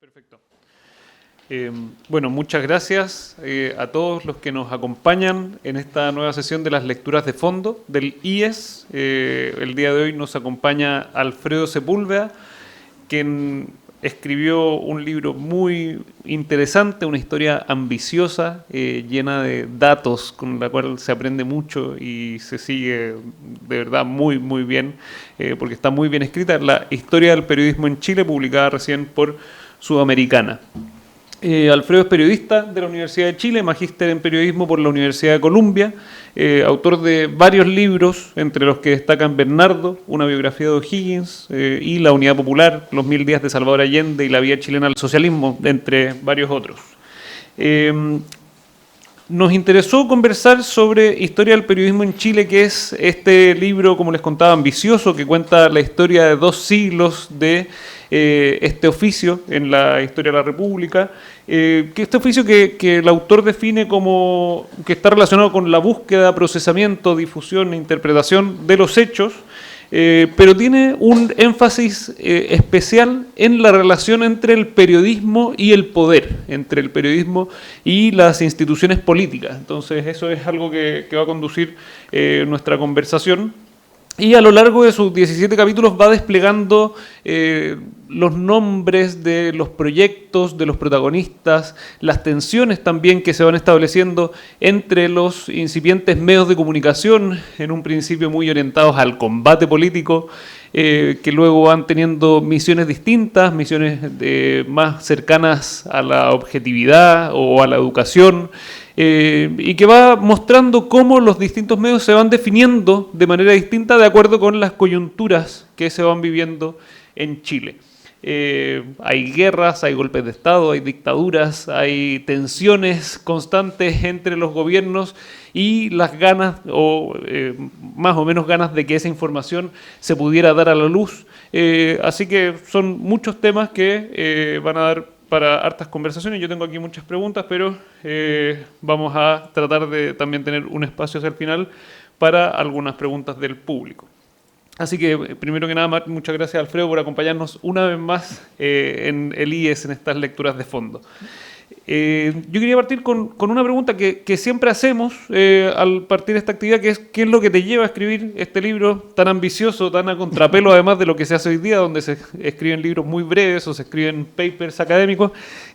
Perfecto. Bueno, muchas gracias a todos los que nos acompañan en esta nueva sesión de las lecturas de fondo del IES. El día de hoy nos acompaña Alfredo Sepúlveda, quien escribió un libro muy interesante, una historia ambiciosa, llena de datos, con la cual se aprende mucho y se sigue de verdad muy, muy bien, porque está muy bien escrita. La historia del periodismo en Chile, publicada recién por Sudamericana. Alfredo es periodista de la Universidad de Chile, magíster en periodismo por la Universidad de Columbia, autor de varios libros, entre los que destacan Bernardo, una biografía de O'Higgins, y La Unidad Popular, Los 1000 días de Salvador Allende y la vía chilena al socialismo, entre varios otros. Nos interesó conversar sobre historia del periodismo en Chile, que es este libro, como les contaba, ambicioso, que cuenta la historia de 2 siglos de este oficio en la historia de la República, que este oficio que el autor define como que está relacionado con la búsqueda, procesamiento, difusión e interpretación de los hechos, pero tiene un énfasis especial en la relación entre el periodismo y el poder, entre el periodismo y las instituciones políticas. Entonces eso es algo que va a conducir nuestra conversación. Y a lo largo de sus 17 capítulos va desplegando los nombres de los proyectos, de los protagonistas, las tensiones también que se van estableciendo entre los incipientes medios de comunicación, en un principio muy orientados al combate político, que luego van teniendo misiones distintas, misiones más cercanas a la objetividad o a la educación, y que va mostrando cómo los distintos medios se van definiendo de manera distinta de acuerdo con las coyunturas que se van viviendo en Chile. Hay guerras, hay golpes de Estado, hay dictaduras, hay tensiones constantes entre los gobiernos y las ganas, o más o menos ganas, de que esa información se pudiera dar a la luz. Así que son muchos temas que van a dar para hartas conversaciones. Yo tengo aquí muchas preguntas, pero vamos a tratar de también tener un espacio hacia el final para algunas preguntas del público. Así que, primero que nada, muchas gracias, Alfredo, por acompañarnos una vez más en el IES, en estas lecturas de fondo. Yo quería partir con una pregunta que siempre hacemos al partir de esta actividad, que es ¿qué es lo que te lleva a escribir este libro tan ambicioso, tan a contrapelo además de lo que se hace hoy día, donde se escriben libros muy breves o se escriben papers académicos?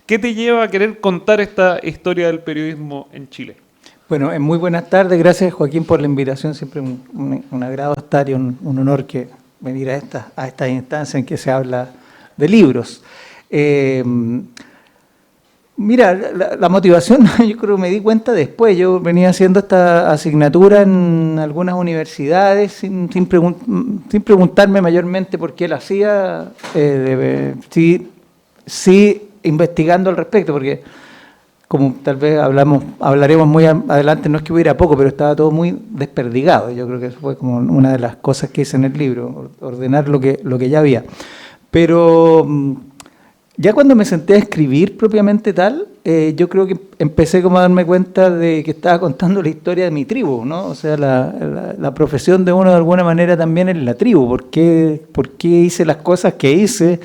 ¿Qué te lleva a querer contar esta historia del periodismo en Chile? Bueno, muy buenas tardes. Gracias, Joaquín, por la invitación. Siempre un agrado estar y un honor que venir a esta instancia en que se habla de libros. Mira, la motivación, yo creo que me di cuenta después. Yo venía haciendo esta asignatura en algunas universidades sin preguntarme mayormente por qué la hacía, sí investigando al respecto, porque como tal vez hablaremos muy adelante, no es que hubiera poco, pero estaba todo muy desperdigado. Yo creo que eso fue como una de las cosas que hice en el libro, ordenar lo que ya había. Pero ya cuando me senté a escribir propiamente tal, yo creo que empecé como a darme cuenta de que estaba contando la historia de mi tribu, ¿no? O sea, la profesión de uno de alguna manera también es la tribu. ¿Por qué hice las cosas que hice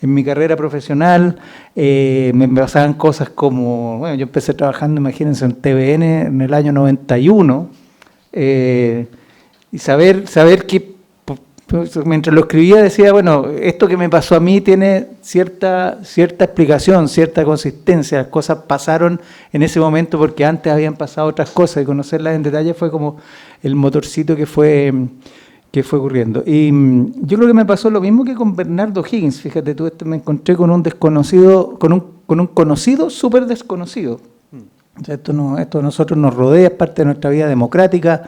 en mi carrera profesional? Me pasaban cosas como, bueno, yo empecé trabajando, imagínense, en TVN en el año 91, y saber que mientras lo escribía decía, bueno, esto que me pasó a mí tiene cierta explicación, cierta consistencia. Las cosas pasaron en ese momento porque antes habían pasado otras cosas, y conocerlas en detalle fue como el motorcito que fue ocurriendo. Y yo creo que me pasó lo mismo que con Bernardo O'Higgins. Fíjate tú, me encontré con un desconocido, con un conocido súper desconocido. O sea, esto a nosotros nos rodea, es parte de nuestra vida democrática.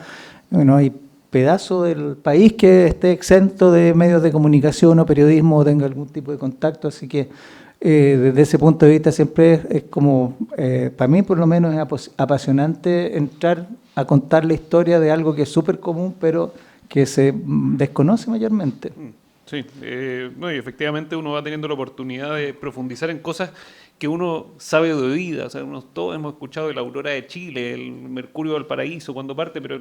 Bueno, hay pedazo del país que esté exento de medios de comunicación o periodismo o tenga algún tipo de contacto, así que desde ese punto de vista siempre es como, para mí por lo menos es apasionante entrar a contar la historia de algo que es súper común, pero que se desconoce mayormente. Sí, no, y efectivamente uno va teniendo la oportunidad de profundizar en cosas que uno sabe de oídas. O sea, todos hemos escuchado de la Aurora de Chile, el Mercurio del Paraíso cuando parte, pero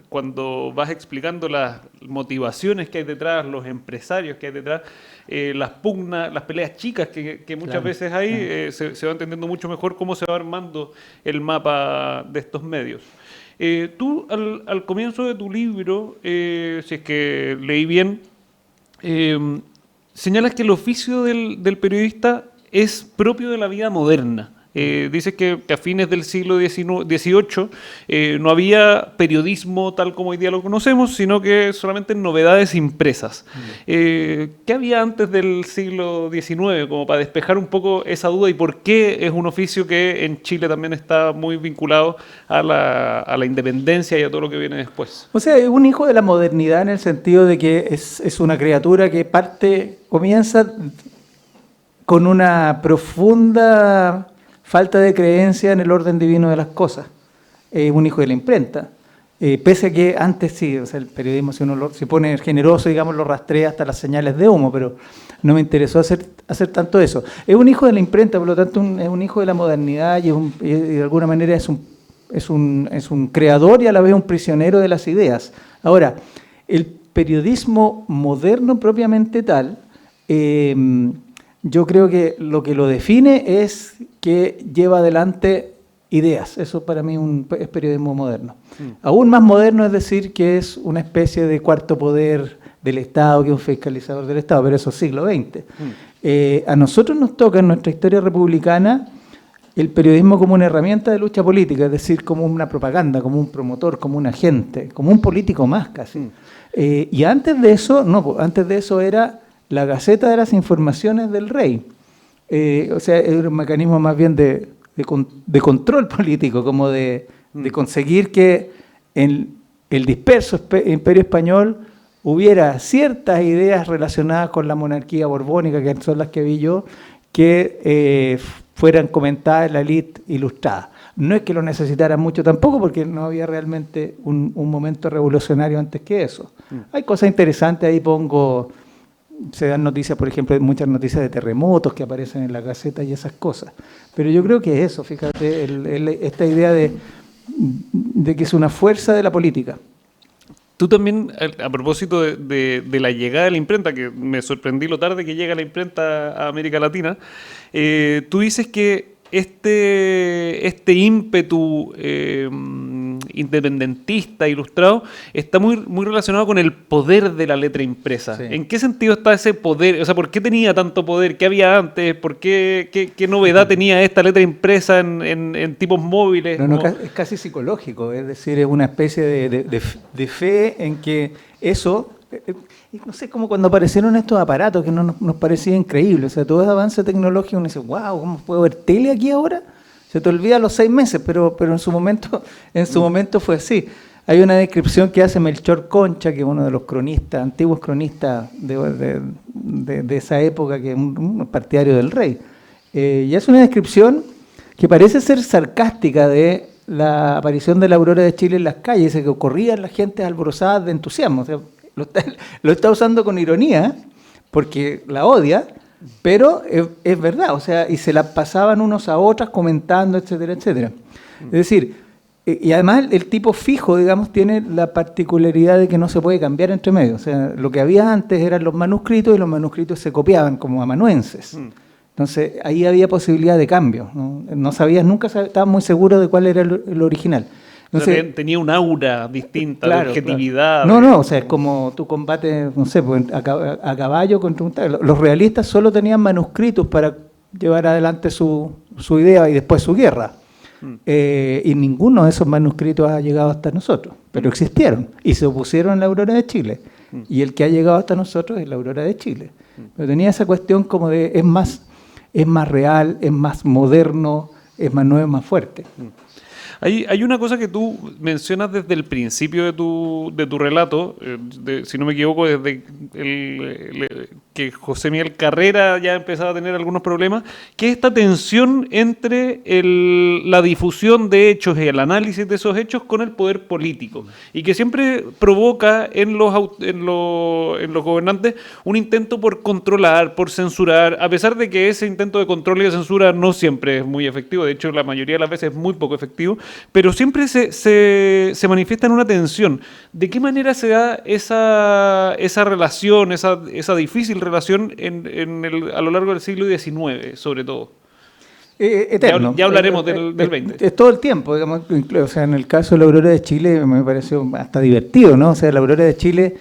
cuando vas explicando las motivaciones que hay detrás, los empresarios que hay detrás, las pugnas, las peleas chicas que muchas veces hay, se va entendiendo mucho mejor cómo se va armando el mapa de estos medios. Tú al comienzo de tu libro, si es que leí bien, señalas que el oficio del periodista es propio de la vida moderna. Dices que a fines del siglo XVIII no había periodismo tal como hoy día lo conocemos, sino que solamente novedades impresas. ¿Qué había antes del siglo XIX? Como para despejar un poco esa duda y por qué es un oficio que en Chile también está muy vinculado a la independencia y a todo lo que viene después. O sea, es un hijo de la modernidad en el sentido de que es una criatura que comienza con una profunda falta de creencia en el orden divino de las cosas. Es un hijo de la imprenta. Pese a que antes sí, o sea, el periodismo, si uno se pone generoso, digamos, lo rastrea hasta las señales de humo, pero no me interesó hacer tanto eso. Es un hijo de la imprenta, por lo tanto es un hijo de la modernidad y de alguna manera es un creador y a la vez un prisionero de las ideas. Ahora, el periodismo moderno propiamente tal, yo creo que lo define es que lleva adelante ideas. Eso para mí es periodismo moderno. Aún más moderno es decir que es una especie de cuarto poder del Estado, que es un fiscalizador del Estado, pero eso es siglo XX. A nosotros nos toca en nuestra historia republicana el periodismo como una herramienta de lucha política, es decir, como una propaganda, como un promotor, como un agente, como un político más casi. Y antes de eso, antes de eso era la Gaceta de las Informaciones del Rey. O sea, es un mecanismo más bien de control político, como de conseguir que en el disperso imperio español hubiera ciertas ideas relacionadas con la monarquía borbónica, que son las que vi yo, que fueran comentadas en la élite ilustrada. No es que lo necesitaran mucho tampoco, porque no había realmente un momento revolucionario antes que eso. Hay cosas interesantes, ahí se dan noticias, por ejemplo, hay muchas noticias de terremotos que aparecen en la Gaceta y esas cosas. Pero yo creo que es eso, fíjate, esta idea de que es una fuerza de la política. Tú también, a propósito de la llegada de la imprenta, que me sorprendí lo tarde que llega la imprenta a América Latina, tú dices que este ímpetu independentista, ilustrado, está muy relacionado con el poder de la letra impresa. Sí. ¿En qué sentido está ese poder? O sea, ¿por qué tenía tanto poder? ¿Qué había antes? ¿Por qué novedad tenía esta letra impresa en tipos móviles? No, es casi psicológico, es decir, es una especie de fe en que eso... No sé, como cuando aparecieron estos aparatos que nos parecía increíble, o sea, todo ese avance tecnológico, uno dice, wow, ¿cómo puedo ver tele aquí ahora? Se te olvida a los 6 meses, pero en su momento fue así. Hay una descripción que hace Melchor Concha, que es uno de los cronistas, antiguos cronistas de esa época, que es un partidario del rey. Y es una descripción que parece ser sarcástica de la aparición de la Aurora de Chile en las calles, que corrían las gentes alborozadas de entusiasmo. O sea, lo está usando con ironía, porque la odia, pero es verdad, o sea, y se la pasaban unos a otras comentando, etcétera, etcétera. Es decir, y además el tipo fijo, digamos, tiene la particularidad de que no se puede cambiar entre medio. O sea, lo que había antes eran los manuscritos y los manuscritos se copiaban como amanuenses. Entonces, ahí había posibilidad de cambio. No sabías, nunca estabas muy seguro de cuál era el original. Entonces, o sea, tenía un aura distinta, claro, de objetividad. Claro. No, o sea, es como tú combates, no sé, pues, a caballo contra un... Los realistas solo tenían manuscritos para llevar adelante su idea y después su guerra. Y ninguno de esos manuscritos ha llegado hasta nosotros, pero existieron y se opusieron a la Aurora de Chile. Y el que ha llegado hasta nosotros es la Aurora de Chile. Pero tenía esa cuestión como de es más real, es más moderno, es más nuevo, es más fuerte. Hay una cosa que tú mencionas desde el principio de tu relato, si no me equivoco, desde que José Miguel Carrera ya empezaba a tener algunos problemas, que es esta tensión entre la difusión de hechos y el análisis de esos hechos con el poder político, y que siempre provoca en los gobernantes un intento por controlar, por censurar, a pesar de que ese intento de control y de censura no siempre es muy efectivo, de hecho la mayoría de las veces es muy poco efectivo, pero siempre se manifiesta en una tensión. ¿De qué manera se da esa relación, esa difícil relación a lo largo del siglo XIX, sobre todo? Eterno. Ya hablaremos del 20. Es todo el tiempo, digamos, o sea, en el caso de la Aurora de Chile me pareció hasta divertido, ¿no? O sea, la Aurora de Chile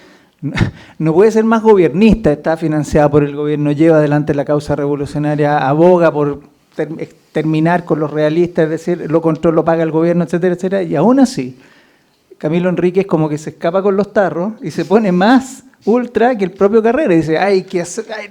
no puede ser más gobernista, está financiada por el gobierno, lleva adelante la causa revolucionaria, aboga por terminar con los realistas, es decir, lo paga el gobierno, etcétera, etcétera, y aún así Camilo Enríquez como que se escapa con los tarros y se pone más ultra que el propio Carrera. Y dice,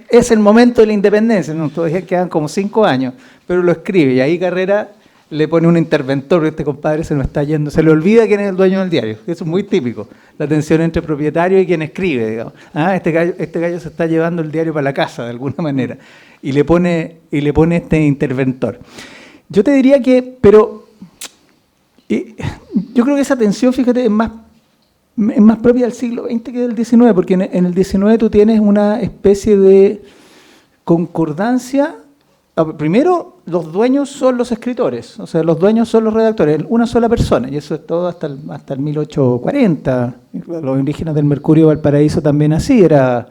es el momento de la independencia. No, todavía quedan como 5 años, pero lo escribe. Y ahí Carrera le pone un interventor, este compadre se nos está yendo. Se le olvida quién es el dueño del diario. Eso es muy típico. La tensión entre propietario y quien escribe, digamos. Este gallo se está llevando el diario para la casa, de alguna manera. Y le pone este interventor. Yo te diría que, yo creo que esa tensión, fíjate, es más propia del siglo XX que del XIX, porque en el XIX tú tienes una especie de concordancia. Primero, los dueños son los escritores, o sea, los dueños son los redactores, una sola persona, y eso es todo hasta el 1840. Los indígenas del Mercurio Valparaíso también así, era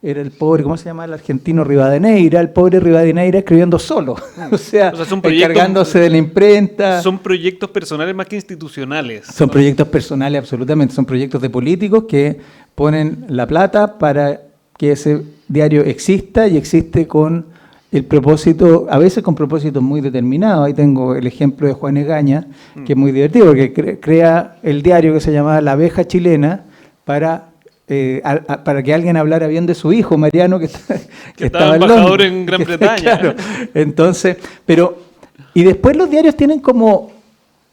el pobre, ¿cómo se llama? El argentino Rivadeneira, el pobre Rivadeneira escribiendo solo, o sea encargándose de la imprenta. Son proyectos personales más que institucionales. Son proyectos personales, absolutamente, son proyectos de políticos que ponen la plata para que ese diario exista y existe con el propósito, a veces con propósitos muy determinados. Ahí tengo el ejemplo de Juan Egaña, que es muy divertido, porque crea el diario que se llamaba La Abeja Chilena para que alguien hablara bien de su hijo, Mariano, que estaba embajador en Gran Bretaña. Claro. Entonces, y después los diarios tienen como,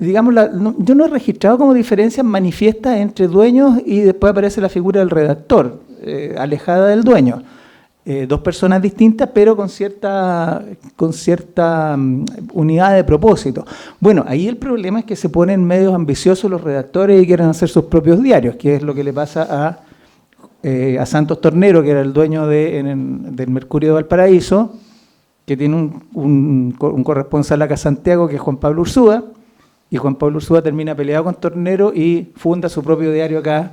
digamos, yo no he registrado como diferencias manifiestas entre dueños y después aparece la figura del redactor, alejada del dueño. Dos personas distintas, pero con cierta unidad de propósito. Bueno, ahí el problema es que se ponen medios ambiciosos los redactores y quieren hacer sus propios diarios, que es lo que le pasa a Santos Tornero, que era el dueño del Mercurio de Valparaíso, que tiene un corresponsal acá en Santiago, que es Juan Pablo Ursúa, y Juan Pablo Ursúa termina peleado con Tornero y funda su propio diario acá,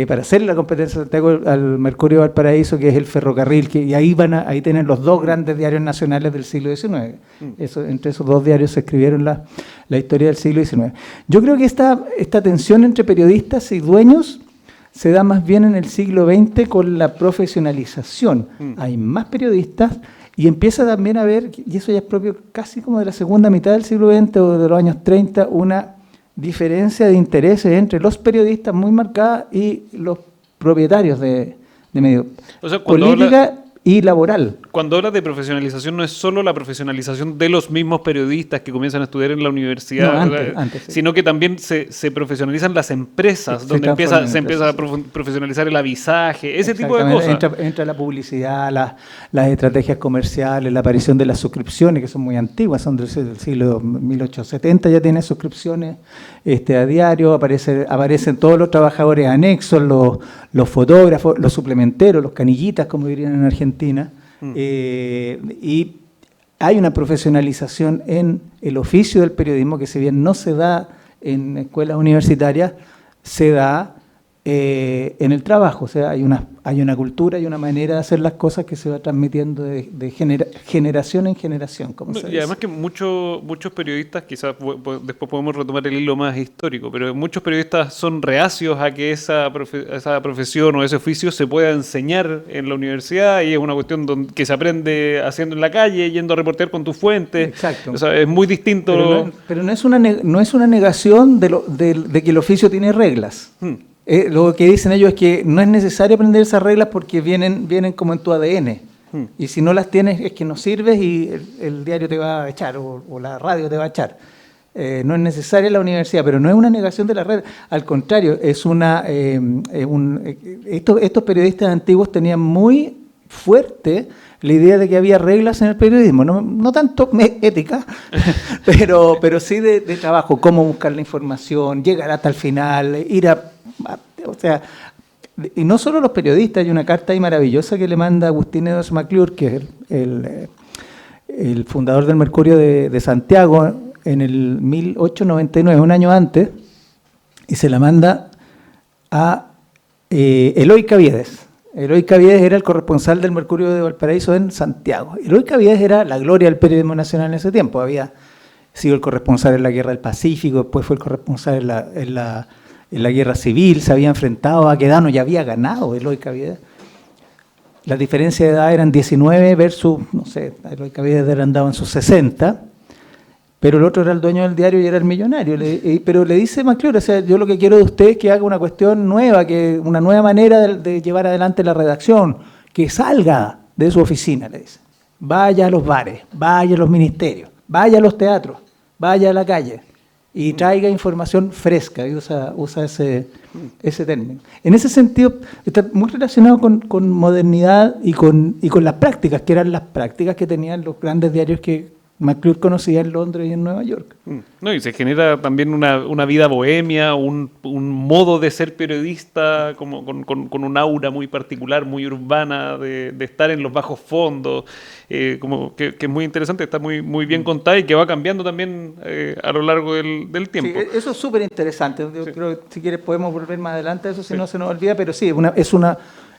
para hacer la competencia de Santiago al Mercurio de Valparaíso, que es el ferrocarril, y ahí tienen los dos grandes diarios nacionales del siglo XIX. Entre esos dos diarios se escribieron la historia del siglo XIX. Yo creo que esta tensión entre periodistas y dueños se da más bien en el siglo XX con la profesionalización. Hay más periodistas y empieza también a haber, y eso ya es propio casi como de la segunda mitad del siglo XX o de los años 30, una diferencia de intereses entre los periodistas muy marcada y los propietarios de medios. O sea, política y laboral. Cuando hablas de profesionalización, no es solo la profesionalización de los mismos periodistas que comienzan a estudiar en la universidad, antes, sí. Sino que también se profesionalizan las empresas, donde se empieza a profesionalizar el avisaje, ese tipo de cosas. Entra la publicidad, las estrategias comerciales, la aparición de las suscripciones, que son muy antiguas, son del siglo 1870, ya tiene suscripciones a diario, aparecen todos los trabajadores anexos, los fotógrafos, los suplementeros, los canillitas, como dirían en Argentina. Y hay una profesionalización en el oficio del periodismo que, si bien no se da en escuelas universitarias, se da en el trabajo. O sea, hay una cultura y una manera de hacer las cosas que se va transmitiendo de generación en generación. Y además que muchos periodistas, quizás después podemos retomar el hilo más histórico, pero muchos periodistas son reacios a que esa profesión o ese oficio se pueda enseñar en la universidad, y es una cuestión que se aprende haciendo en la calle, yendo a reportear con tus fuentes. Exacto. O sea, es muy distinto. Pero no es una negación de que el oficio tiene reglas. Lo que dicen ellos es que no es necesario aprender esas reglas porque vienen como en tu ADN. Y si no las tienes es que no sirves y el diario te va a echar o la radio te va a echar. No es necesaria la universidad, pero no es una negación de la regla. Al contrario, es estos periodistas antiguos tenían muy fuerte la idea de que había reglas en el periodismo, no tanto ética, pero sí de trabajo, cómo buscar la información, llegar hasta el final, o sea, y no solo los periodistas, hay una carta ahí maravillosa que le manda Agustín Edos McClure, que es el fundador del Mercurio de Santiago, en el 1899, un año antes, y se la manda a Eloy Caviedes. Eloy Caviedes era el corresponsal del Mercurio de Valparaíso en Santiago. Eloy Caviedes era la gloria del periodismo nacional en ese tiempo. Había sido el corresponsal en la Guerra del Pacífico, después fue el corresponsal en la Guerra Civil, se había enfrentado a Baquedano y había ganado Eloy Caviedes. Las diferencias de edad eran 19 versus, no sé, Eloy Caviedes era andado en sus 60, pero el otro era el dueño del diario y era el millonario. Pero le dice McClure, o sea, yo lo que quiero de usted es que haga una cuestión nueva, una nueva manera de llevar adelante la redacción, que salga de su oficina, le dice. Vaya a los bares, vaya a los ministerios, vaya a los teatros, vaya a la calle y traiga información fresca, y usa ese término. En ese sentido, está muy relacionado con modernidad y con las prácticas, que eran las prácticas que tenían los grandes diarios que McClure conocía en Londres y en Nueva York. No, y se genera también una vida bohemia, un modo de ser periodista como con un aura muy particular, muy urbana, de estar en los bajos fondos, como que es muy interesante, está muy bien contada y que va cambiando también a lo largo del tiempo. Sí, eso es súper interesante. Yo creo que si quieres podemos volver más adelante a eso, si no se nos olvida, pero sí,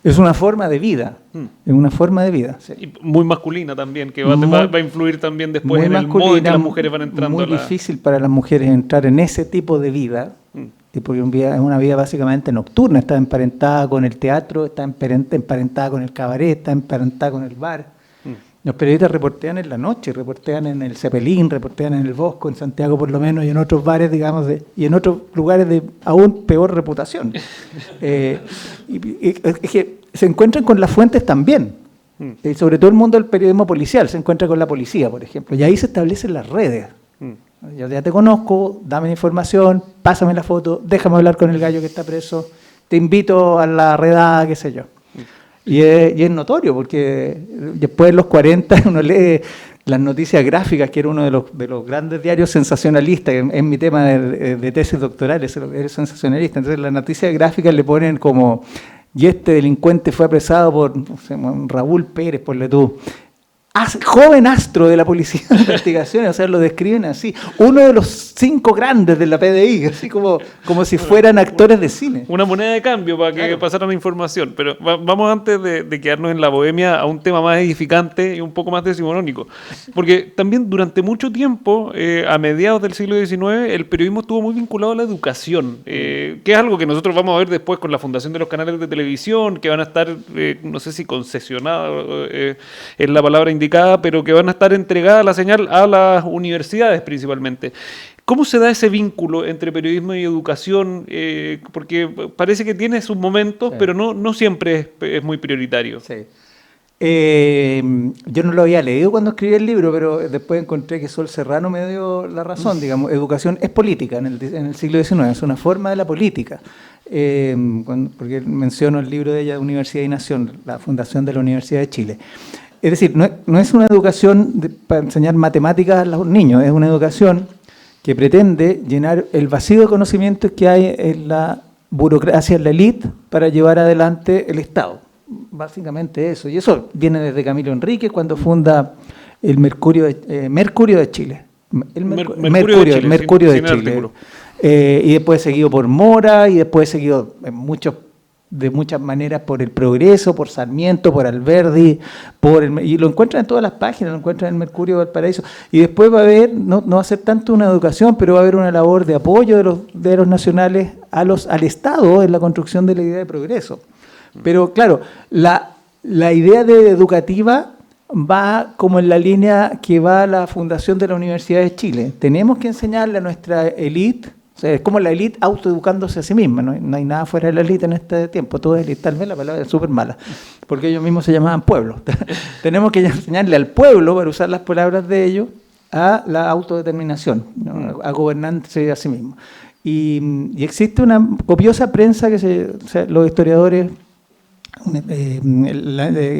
es una forma de vida. Es una forma de vida. Sí. Y muy masculina también, que va a influir también después en el modo en que las mujeres van entrando. Muy difícil para las mujeres entrar en ese tipo de vida, porque es una vida básicamente nocturna, está emparentada con el teatro, está emparentada con el cabaret, está emparentada con el bar. Los periodistas reportean en la noche, reportean en el Cepelín, reportean en el Bosco, en Santiago por lo menos, y en otros bares, digamos, y en otros lugares de aún peor reputación. Es que se encuentran con las fuentes también, sobre todo el mundo del periodismo policial, se encuentra con la policía, por ejemplo, y ahí se establecen las redes. Yo ya te conozco, dame la información, pásame la foto, déjame hablar con el gallo que está preso, te invito a la redada, qué sé yo. Y es notorio, porque después de los 40 uno lee las noticias gráficas, que era uno de los grandes diarios sensacionalistas, que es mi tema de tesis doctoral, es sensacionalista. Entonces las noticias gráficas le ponen como, y este delincuente fue apresado por, no sé, Raúl Pérez, ponle tú, joven astro de la Policía de Investigaciones, o sea, lo describen así, uno de los 5 grandes de la PDI, así como si fueran actores de cine. Una moneda de cambio para que pasaran la información, pero vamos antes de quedarnos en la bohemia a un tema más edificante y un poco más decimonónico, porque también durante mucho tiempo, a mediados del siglo XIX, el periodismo estuvo muy vinculado a la educación, que es algo que nosotros vamos a ver después con la fundación de los canales de televisión, que van a estar, no sé si concesionados es la palabra indicada, pero que van a estar entregadas la señal a las universidades principalmente. ¿Cómo se da ese vínculo entre periodismo y educación? Porque parece que tiene sus momentos, sí, pero no siempre es muy prioritario. Sí. Yo no lo había leído cuando escribí el libro, pero después encontré que Sol Serrano me dio la razón. Digamos, educación es política en el siglo XIX, es una forma de la política. Porque menciono el libro de ella, Universidad y Nación, la fundación de la Universidad de Chile. Es decir, no es una educación para enseñar matemáticas a los niños, es una educación que pretende llenar el vacío de conocimientos que hay en la burocracia, en la élite, para llevar adelante el Estado. Básicamente eso. Y eso viene desde Camilo Enríquez cuando funda el Mercurio de Chile. El Mercurio de Chile. Y después seguido por Mora, y después seguido de muchas maneras por El Progreso, por Sarmiento, por Alberdi, y lo encuentran en todas las páginas, lo encuentran en el Mercurio de Valparaíso. Y después va a haber, no va a ser tanto una educación, pero va a haber una labor de apoyo de los nacionales al Estado en la construcción de la idea de progreso. Pero claro, la idea educativa va como en la línea que va la fundación de la Universidad de Chile. Tenemos que enseñarle a nuestra élite. O sea, es como la élite autoeducándose a sí misma, no hay nada fuera de la élite en este tiempo, todo es élite. Tal vez la palabra es súper mala, porque ellos mismos se llamaban pueblo. Tenemos que enseñarle al pueblo, para usar las palabras de ellos, a la autodeterminación, ¿no? A gobernarse a sí mismo. Y existe una copiosa prensa que los historiadores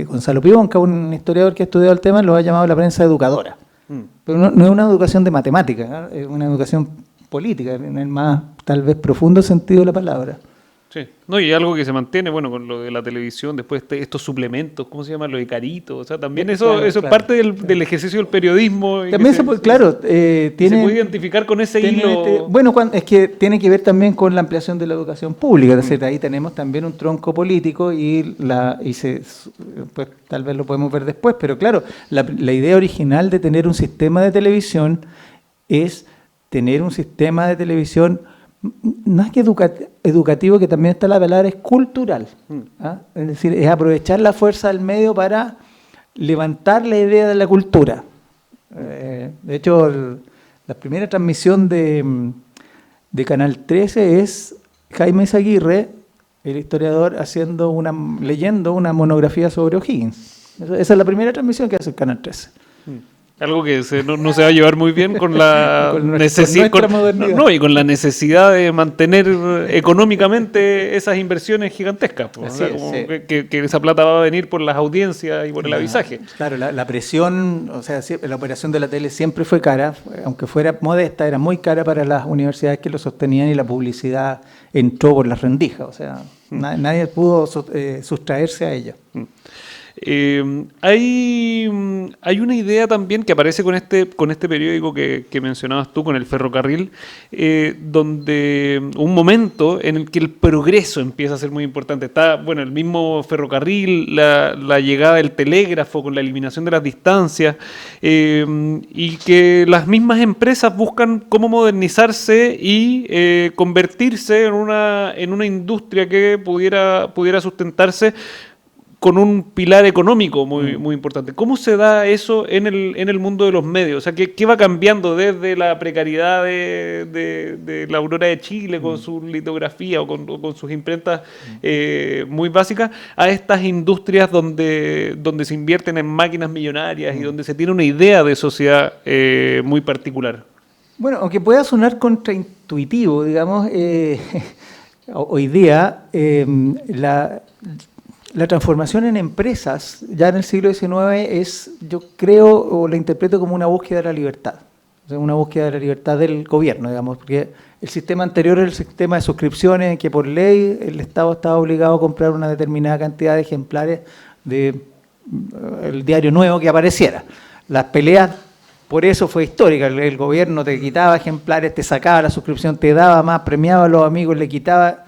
Gonzalo Pibonca, un historiador que ha estudiado el tema, lo ha llamado la prensa educadora. Pero no es una educación de matemática, es una educación política, en el más tal vez profundo sentido de la palabra. Sí, no, y algo que se mantiene, bueno, con lo de la televisión, después estos suplementos, ¿cómo se llama? Los de Carito, o sea, también eso es parte del ejercicio del periodismo. También tiene... Se puede identificar con ese hilo. Es que tiene que ver también con la ampliación de la educación pública, es decir, ahí tenemos también un tronco político pues tal vez lo podemos ver después, pero claro, la idea original de tener un sistema de televisión es tener un sistema de televisión más que educativo, que también está la palabra, es cultural. ¿Ah? Es decir, es aprovechar la fuerza del medio para levantar la idea de la cultura. De hecho, la primera transmisión de Canal 13 es Jaime Izaguirre, el historiador, leyendo una monografía sobre O'Higgins. Esa es la primera transmisión que hace el Canal 13. Algo que no se va a llevar muy bien con la necesidad y con la necesidad de mantener económicamente esas inversiones gigantescas. O sea, que esa plata va a venir por las audiencias y por el avisaje. Claro, la presión, o sea, la operación de la tele siempre fue cara, aunque fuera modesta, era muy cara para las universidades que lo sostenían, y la publicidad entró por las rendijas. O sea, nadie pudo sustraerse a ella. Hay una idea también que aparece con este periódico que mencionabas tú, con el ferrocarril, donde un momento en el que el progreso empieza a ser muy importante. Está, bueno, el mismo ferrocarril, la llegada del telégrafo con la eliminación de las distancias, y que las mismas empresas buscan cómo modernizarse y convertirse en una industria que pudiera sustentarse con un pilar económico muy importante. ¿Cómo se da eso en el mundo de los medios? O sea, ¿qué va cambiando desde la precariedad de la Aurora de Chile con su litografía o con sus imprentas muy básicas, a estas industrias donde se invierten en máquinas millonarias y donde se tiene una idea de sociedad muy particular? Bueno, aunque pueda sonar contraintuitivo, digamos, hoy día la transformación en empresas ya en el siglo XIX es, yo creo, o la interpreto como una búsqueda de la libertad. O sea, una búsqueda de la libertad del gobierno, digamos, porque el sistema anterior era el sistema de suscripciones, en que por ley el Estado estaba obligado a comprar una determinada cantidad de ejemplares del diario nuevo que apareciera. Las peleas por eso fue histórica. El gobierno te quitaba ejemplares, te sacaba la suscripción, te daba más, premiaba a los amigos, le quitaba...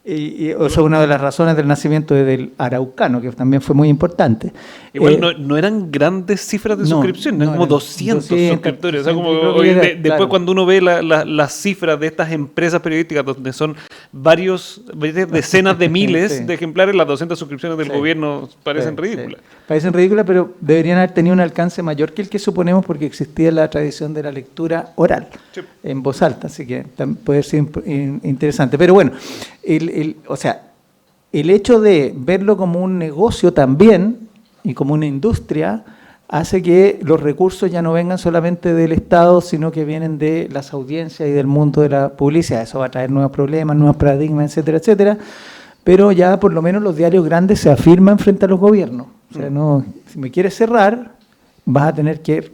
eso es una de las razones del nacimiento del Araucano, que también fue muy importante. Igual no eran grandes cifras de suscripción, eran como 200 suscriptores. O sea, después cuando uno ve las cifras de estas empresas periodísticas, donde son varias decenas de miles de ejemplares, las 200 suscripciones del gobierno parecen ridículas. Parecen ridículas, pero deberían haber tenido un alcance mayor que el que suponemos, porque existía la tradición de la lectura oral, en voz alta, así que puede ser interesante. Pero bueno, o sea, el hecho de verlo como un negocio también y como una industria hace que los recursos ya no vengan solamente del Estado, sino que vienen de las audiencias y del mundo de la publicidad. Eso va a traer nuevos problemas, nuevos paradigmas, etcétera, etcétera. Pero ya por lo menos los diarios grandes se afirman frente a los gobiernos. O sea, no, si me quieres cerrar, vas a tener que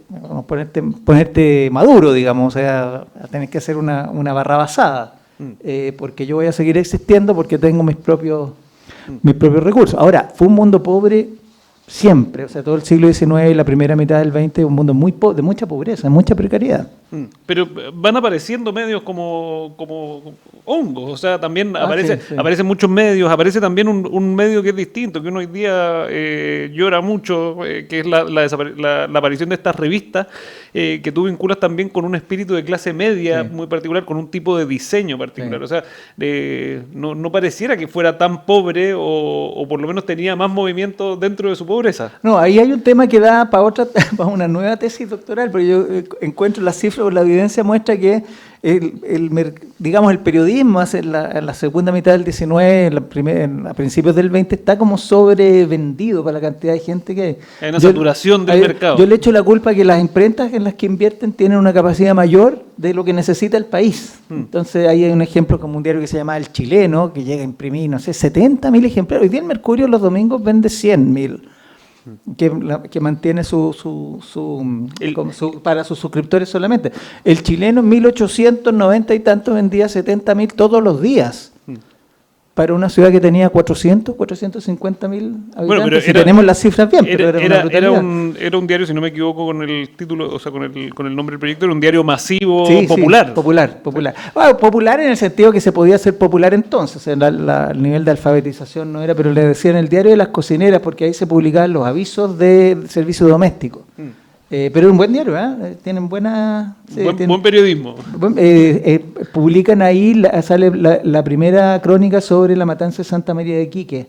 ponerte maduro, digamos, o sea, a tener que hacer una barra basada. Porque yo voy a seguir existiendo porque tengo mis propios recursos. Ahora, fue un mundo pobre siempre, o sea, todo el siglo XIX y la primera mitad del XX, un mundo muy de mucha pobreza, mucha precariedad. Pero van apareciendo medios como hongos, o sea, también aparecen muchos medios, aparece también un medio que es distinto, que uno hoy día llora mucho, que es la aparición de estas revistas, que tú vinculas también con un espíritu de clase media muy particular, con un tipo de diseño particular. O sea, no pareciera que fuera tan pobre, o por lo menos tenía más movimiento dentro de su pobreza. No, ahí hay un tema que da para una nueva tesis doctoral, pero yo encuentro las cifras hecho, la evidencia muestra que digamos, el periodismo en la segunda mitad del 19, a principios del 20, está como sobrevendido para la cantidad de gente que hay. Hay una saturación del mercado. Yo le echo la culpa a que las imprentas en las que invierten tienen una capacidad mayor de lo que necesita el país. Entonces, ahí hay un ejemplo como un diario que se llama El Chileno, que llega a imprimir, no sé, 70.000 ejemplares. Hoy día el Mercurio los domingos vende 100.000. Que mantiene para sus suscriptores solamente. El Chileno en 1890 y tanto vendía 70.000 todos los días. Para una ciudad que tenía 450.000 habitantes. Bueno, pero tenemos las cifras bien, pero era un diario, si no me equivoco con el título, o sea, con el nombre del proyecto, era un diario masivo, popular. Sí, popular. Bueno, popular en el sentido que se podía ser popular entonces, o sea, el nivel de alfabetización no era, pero le decían el diario de las cocineras, porque ahí se publicaban los avisos de servicio doméstico. Pero es un buen diario, tienen buena... Buen periodismo. Publican ahí, sale la primera crónica sobre la matanza de Santa María de Iquique,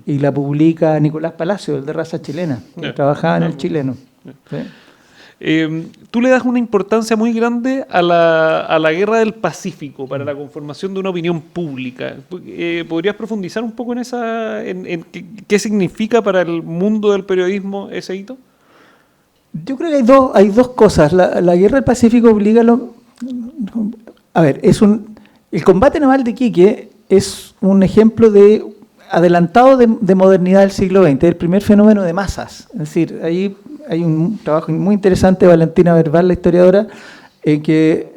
y la publica Nicolás Palacio, el de raza chilena, que trabajaba en El Chileno. ¿Sí? Tú le das una importancia muy grande a la guerra del Pacífico para la conformación de una opinión pública. ¿Podrías profundizar un poco en qué significa para el mundo del periodismo ese hito? Yo creo que hay dos cosas. La guerra del Pacífico obliga a ver, el combate naval de Iquique es un ejemplo adelantado de modernidad del siglo XX, el primer fenómeno de masas. Es decir, ahí hay un trabajo muy interesante de Valentina Verbal, la historiadora, que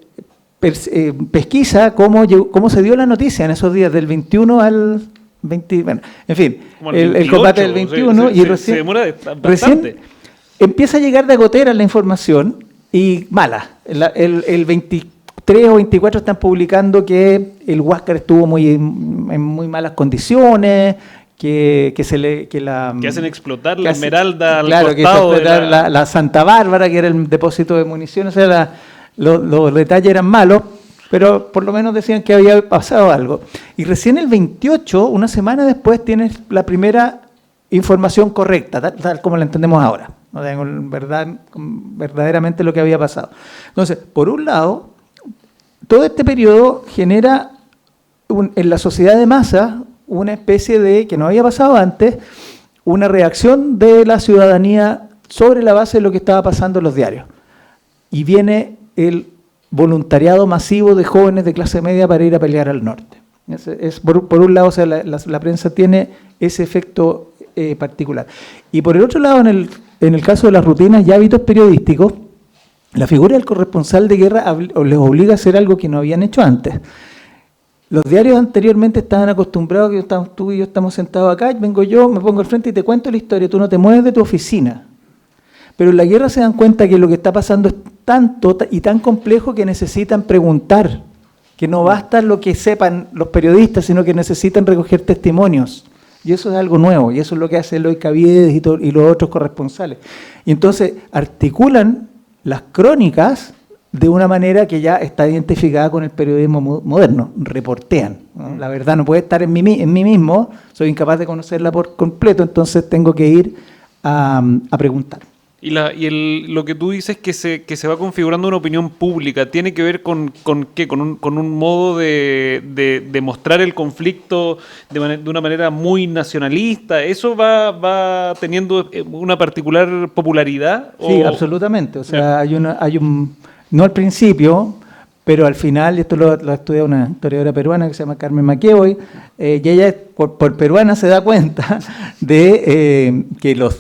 pesquisa cómo se dio la noticia en esos días, del 21 al 20, bueno, en fin, el combate del 21, y se demora bastante. Recién empieza a llegar de a goteras la información y mala. El 23 o 24 están publicando que el Huáscar estuvo en muy malas condiciones, que hacen explotar la Esmeralda al costado. Que explotar la Santa Bárbara, que era el depósito de municiones. O sea, los detalles eran malos, pero por lo menos decían que había pasado algo. Y recién el 28, una semana después, tienes la primera información correcta, tal como la entendemos ahora. No tengo verdaderamente lo que había pasado. Entonces, por un lado, todo este periodo genera en la sociedad de masa una especie de, que no había pasado antes, una reacción de la ciudadanía sobre la base de lo que estaba pasando en los diarios. Y viene el voluntariado masivo de jóvenes de clase media para ir a pelear al norte. Por un lado, o sea, la prensa tiene ese efecto particular. Y por el otro lado, en el caso de las rutinas y hábitos periodísticos, la figura del corresponsal de guerra les obliga a hacer algo que no habían hecho antes. Los diarios anteriormente estaban acostumbrados que tú y yo estamos sentados acá, vengo yo, me pongo al frente y te cuento la historia, tú no te mueves de tu oficina. Pero en la guerra se dan cuenta que lo que está pasando es tanto y tan complejo que necesitan preguntar, que no basta lo que sepan los periodistas, sino que necesitan recoger testimonios. Y eso es algo nuevo, y eso es lo que hace Eloy Caviedes y los otros corresponsales. Y entonces articulan las crónicas de una manera que ya está identificada con el periodismo moderno, reportean, ¿no? La verdad no puede estar en mí mismo, soy incapaz de conocerla por completo, entonces tengo que ir a preguntar. Lo que tú dices que se va configurando una opinión pública, ¿tiene que ver con qué? ¿Con un modo de mostrar el conflicto de una manera muy nacionalista? ¿Eso va teniendo una particular popularidad? Sí, absolutamente. O sea, no al principio, pero al final, y esto lo ha estudiado una historiadora peruana que se llama Carmen McEvoy, y ella por peruana se da cuenta de que los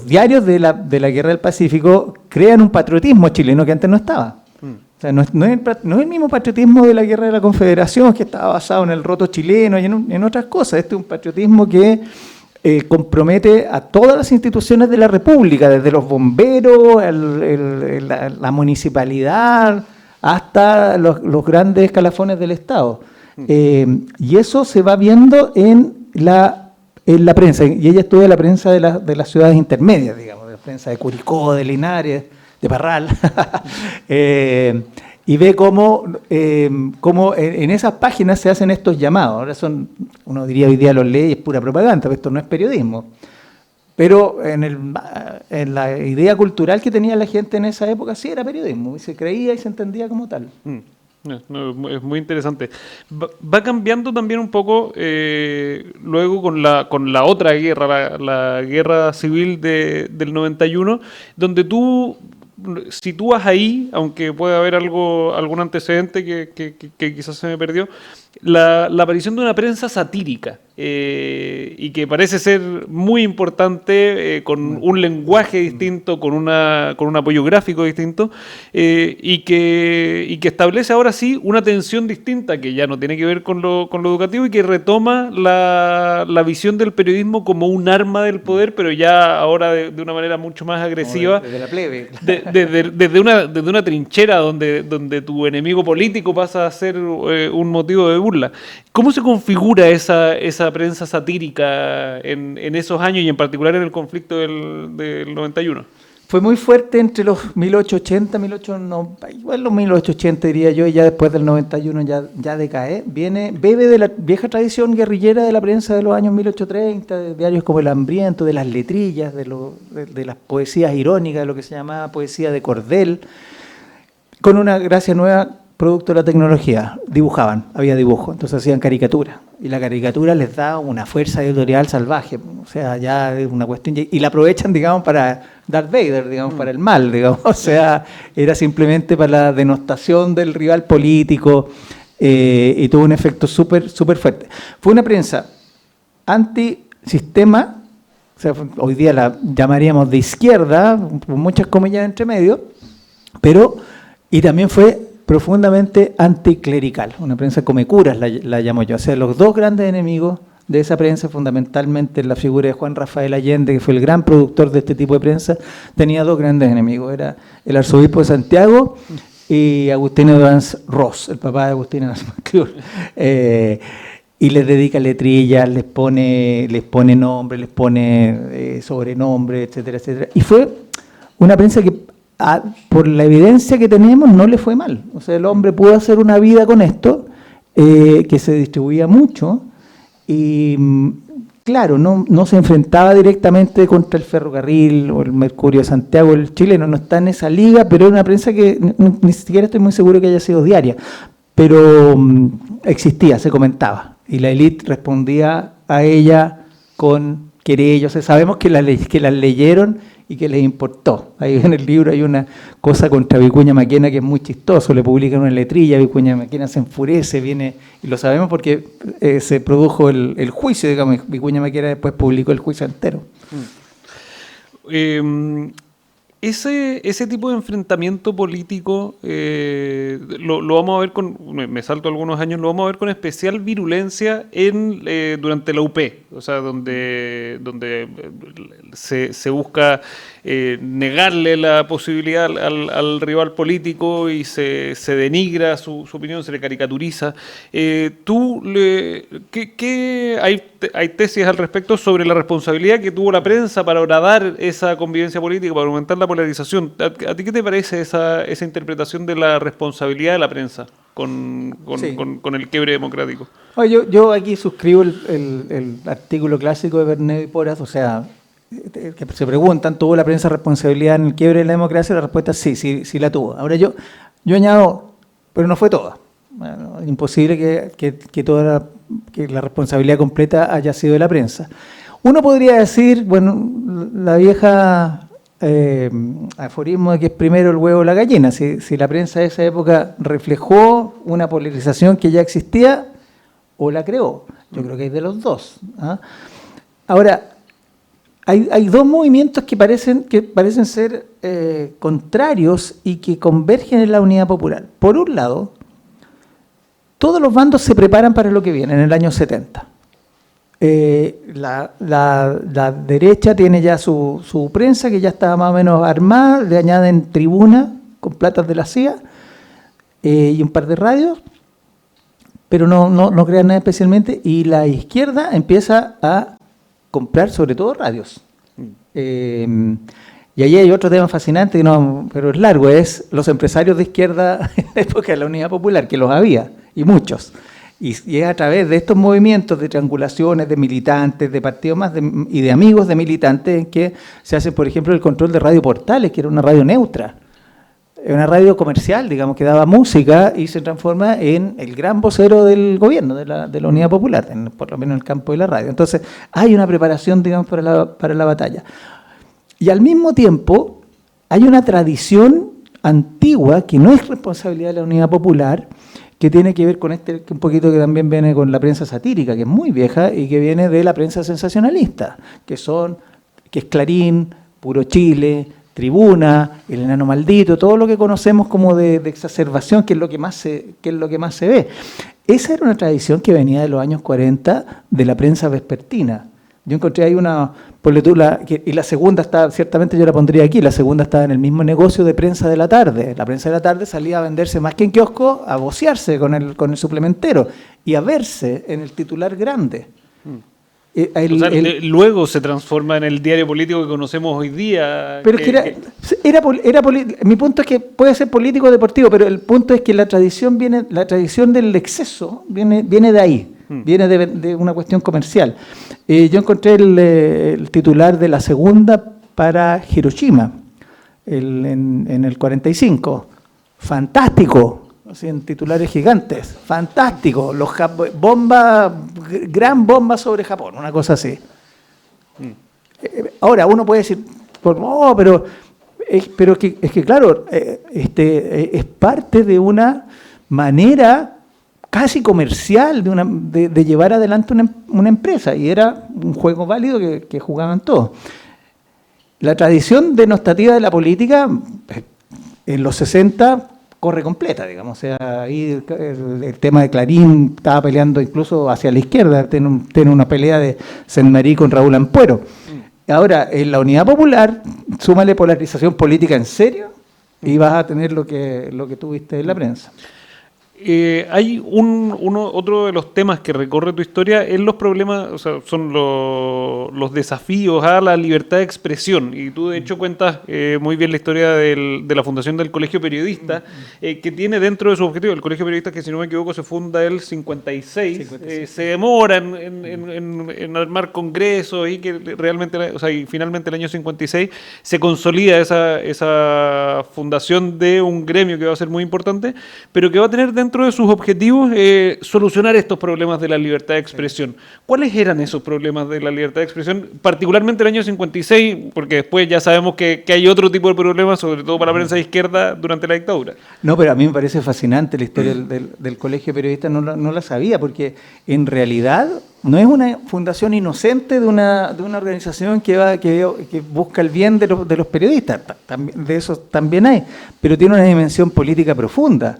diarios de la Guerra del Pacífico crean un patriotismo chileno que antes no estaba. O sea, no es el mismo patriotismo de la Guerra de la Confederación, que estaba basado en el roto chileno y en otras cosas. Este es un patriotismo que compromete a todas las instituciones de la República, desde los bomberos, la municipalidad, hasta los grandes escalafones del Estado. Y eso se va viendo en la prensa, y ella estudia la prensa de las ciudades intermedias, digamos, la prensa de Curicó, de Linares, de Parral, y ve cómo en esas páginas se hacen estos llamados. Ahora uno diría hoy día los lee y es pura propaganda, pero esto no es periodismo. Pero en en la idea cultural que tenía la gente en esa época, sí era periodismo, y se creía y se entendía como tal. No, es muy interesante. Va cambiando también un poco luego con la otra guerra, la guerra civil del 91, donde tú sitúas ahí, aunque puede haber algún antecedente que quizás se me perdió, la aparición de una prensa satírica y que parece ser muy importante, con un lenguaje distinto, con un apoyo gráfico distinto, y que establece ahora sí una tensión distinta que ya no tiene que ver con lo educativo y que retoma la visión del periodismo como un arma del poder, pero ya ahora de una manera mucho más agresiva. Desde la plebe. Desde una trinchera donde tu enemigo político pasa a ser un motivo de burla. ¿Cómo se configura esa prensa satírica en esos años y en particular en el conflicto del 91? Fue muy fuerte entre los 1880, 1890, igual los 1880 diría yo, y ya después del 91 ya decae. Bebe de la vieja tradición guerrillera de la prensa de los años 1830, de diarios como El Hambriento, de las letrillas, de las poesías irónicas, de lo que se llamaba poesía de cordel, con una gracia nueva producto de la tecnología. Dibujaban, había dibujo, entonces hacían caricatura. Y la caricatura les da una fuerza editorial salvaje. O sea, ya es una cuestión. Y la aprovechan, digamos, para Darth Vader, digamos, para el mal, digamos. O sea, era simplemente para la denostación del rival político y tuvo un efecto súper fuerte. Fue una prensa antisistema, o sea, hoy día la llamaríamos de izquierda, con muchas comillas entre medio, y también fue profundamente anticlerical, una prensa comecuras la llamo yo. O sea, los dos grandes enemigos de esa prensa, fundamentalmente la figura de Juan Rafael Allende, que fue el gran productor de este tipo de prensa, tenía dos grandes enemigos, era el arzobispo de Santiago y Agustín Evans Ross, el papá de Agustín Evans McClure. Y les dedica letrillas, les pone nombre, les pone sobrenombre, etcétera, etcétera. Y fue una prensa que por la evidencia que tenemos, no le fue mal. O sea, el hombre pudo hacer una vida con esto, que se distribuía mucho, y claro, no se enfrentaba directamente contra el ferrocarril o el Mercurio de Santiago. El chileno no está en esa liga, pero es una prensa que ni siquiera estoy muy seguro que haya sido diaria, pero existía, se comentaba, y la élite respondía a ella con querellas. O sea, sabemos que las leyeron y que les importó. Ahí en el libro hay una cosa contra Vicuña Maquena que es muy chistoso, le publican una letrilla, Vicuña Maquena se enfurece, viene, y lo sabemos porque se produjo el juicio, digamos, Vicuña Maquena después publicó el juicio entero. Ese tipo de enfrentamiento político lo vamos a ver me salto algunos años, lo vamos a ver con especial virulencia durante la UP, o sea, donde se busca negarle la posibilidad al rival político y se denigra su opinión, se le caricaturiza. Hay tesis al respecto sobre la responsabilidad que tuvo la prensa para horadar esa convivencia política, para aumentar la polarización. ¿A ti qué te parece esa interpretación de la responsabilidad de la prensa con el quiebre democrático? Yo aquí suscribo el artículo clásico de Bernedo y Porras, o sea, que se preguntan, ¿tuvo la prensa responsabilidad en el quiebre de la democracia? La respuesta es sí la tuvo. Ahora yo añado, pero no fue toda. Bueno, es imposible que la responsabilidad completa haya sido de la prensa. Uno podría decir, bueno, la vieja aforismo de que es primero el huevo o la gallina. Si la prensa de esa época reflejó una polarización que ya existía o la creó. Yo creo que hay de los dos. Ahora, hay dos movimientos que parecen ser contrarios y que convergen en la unidad popular. Por un lado, todos los bandos se preparan para lo que viene en el año 70. La derecha tiene ya su prensa, que ya está más o menos armada, le añaden tribuna con platas de la CIA y un par de radios, pero no crean nada especialmente, y la izquierda empieza a comprar sobre todo radios. Y ahí hay otro tema fascinante, pero es largo, es los empresarios de izquierda en la época de la Unidad Popular, que los había, y muchos. Y es a través de estos movimientos de triangulaciones, de militantes, de partidos más y de amigos de militantes en que se hace, por ejemplo, el control de Radio Portales, que era una radio neutra, una radio comercial, digamos, que daba música y se transforma en el gran vocero del gobierno, de la Unidad Popular, por lo menos en el campo de la radio. Entonces, hay una preparación, digamos, para la batalla. Y al mismo tiempo, hay una tradición antigua que no es responsabilidad de la Unidad Popular, que tiene que ver con un poquito que también viene con la prensa satírica, que es muy vieja, y que viene de la prensa sensacionalista, que es Clarín, Puro Chile, Tribuna, El Enano Maldito, todo lo que conocemos como de exacerbación, que es lo que más se ve. Esa era una tradición que venía de los años 40 de la prensa vespertina. Yo encontré ahí y la segunda está, ciertamente yo la pondría aquí, la segunda estaba en el mismo negocio de prensa de la tarde. La prensa de la tarde salía a venderse más que en kiosco, a vocearse con el suplementero y a verse en el titular grande. Luego se transforma en el diario político que conocemos hoy día. Pero mi punto es que puede ser político o deportivo, pero el punto es que la tradición del exceso viene de ahí. Viene de una cuestión comercial. Yo encontré el titular de la segunda para Hiroshima, en el 45. Fantástico, así en titulares gigantes. Fantástico, gran bomba sobre Japón, una cosa así. Ahora, uno puede decir, pero es que claro, es parte de una manera casi comercial de llevar adelante una empresa, y era un juego válido que jugaban todos. La tradición denostativa de la política en los 60 corre completa, digamos, o sea, ahí el tema de Clarín estaba peleando incluso hacia la izquierda, tiene una pelea de Senmarí con Raúl Ampuero. Ahora, en la Unidad Popular, súmale polarización política en serio y vas a tener lo que tuviste en la prensa. Hay otro de los temas que recorre tu historia es los problemas, o sea, son los desafíos a la libertad de expresión. Y tú, de hecho, cuentas muy bien la historia de la fundación del Colegio Periodista, que tiene dentro de su objetivo, el Colegio Periodista, que si no me equivoco se funda el 56, se demora en armar congresos y que realmente, o sea, y finalmente el año 56 se consolida esa fundación de un gremio que va a ser muy importante, pero que va a tener dentro de sus objetivos solucionar estos problemas de la libertad de expresión. ¿Cuáles eran esos problemas de la libertad de expresión, particularmente el año 56? Porque después ya sabemos que hay otro tipo de problemas, sobre todo para la prensa de izquierda durante la dictadura. No, pero a mí me parece fascinante la historia del Colegio Periodista, no la sabía, porque en realidad no es una fundación inocente de una organización que busca el bien de los periodistas, de eso también hay, pero tiene una dimensión política profunda.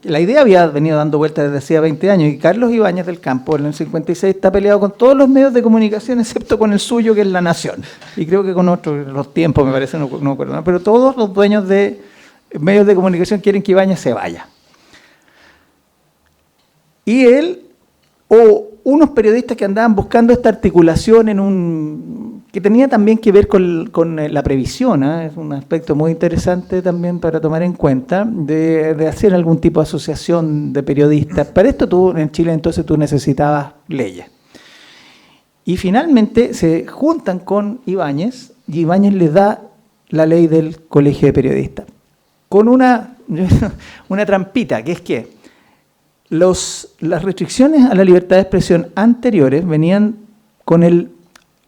La idea había venido dando vueltas desde hacía 20 años y Carlos Ibáñez del Campo en el 56 está peleado con todos los medios de comunicación excepto con el suyo, que es La Nación, y creo que con otros, Los Tiempos me parece, no me acuerdo, pero todos los dueños de medios de comunicación quieren que Ibáñez se vaya, y él o unos periodistas que andaban buscando esta articulación que tenía también que ver con la previsión, es un aspecto muy interesante también para tomar en cuenta, de hacer algún tipo de asociación de periodistas. Para esto en Chile entonces tú necesitabas leyes. Y finalmente se juntan con Ibáñez, y Ibáñez les da la ley del Colegio de Periodistas, con una trampita, que es que las restricciones a la libertad de expresión anteriores venían con el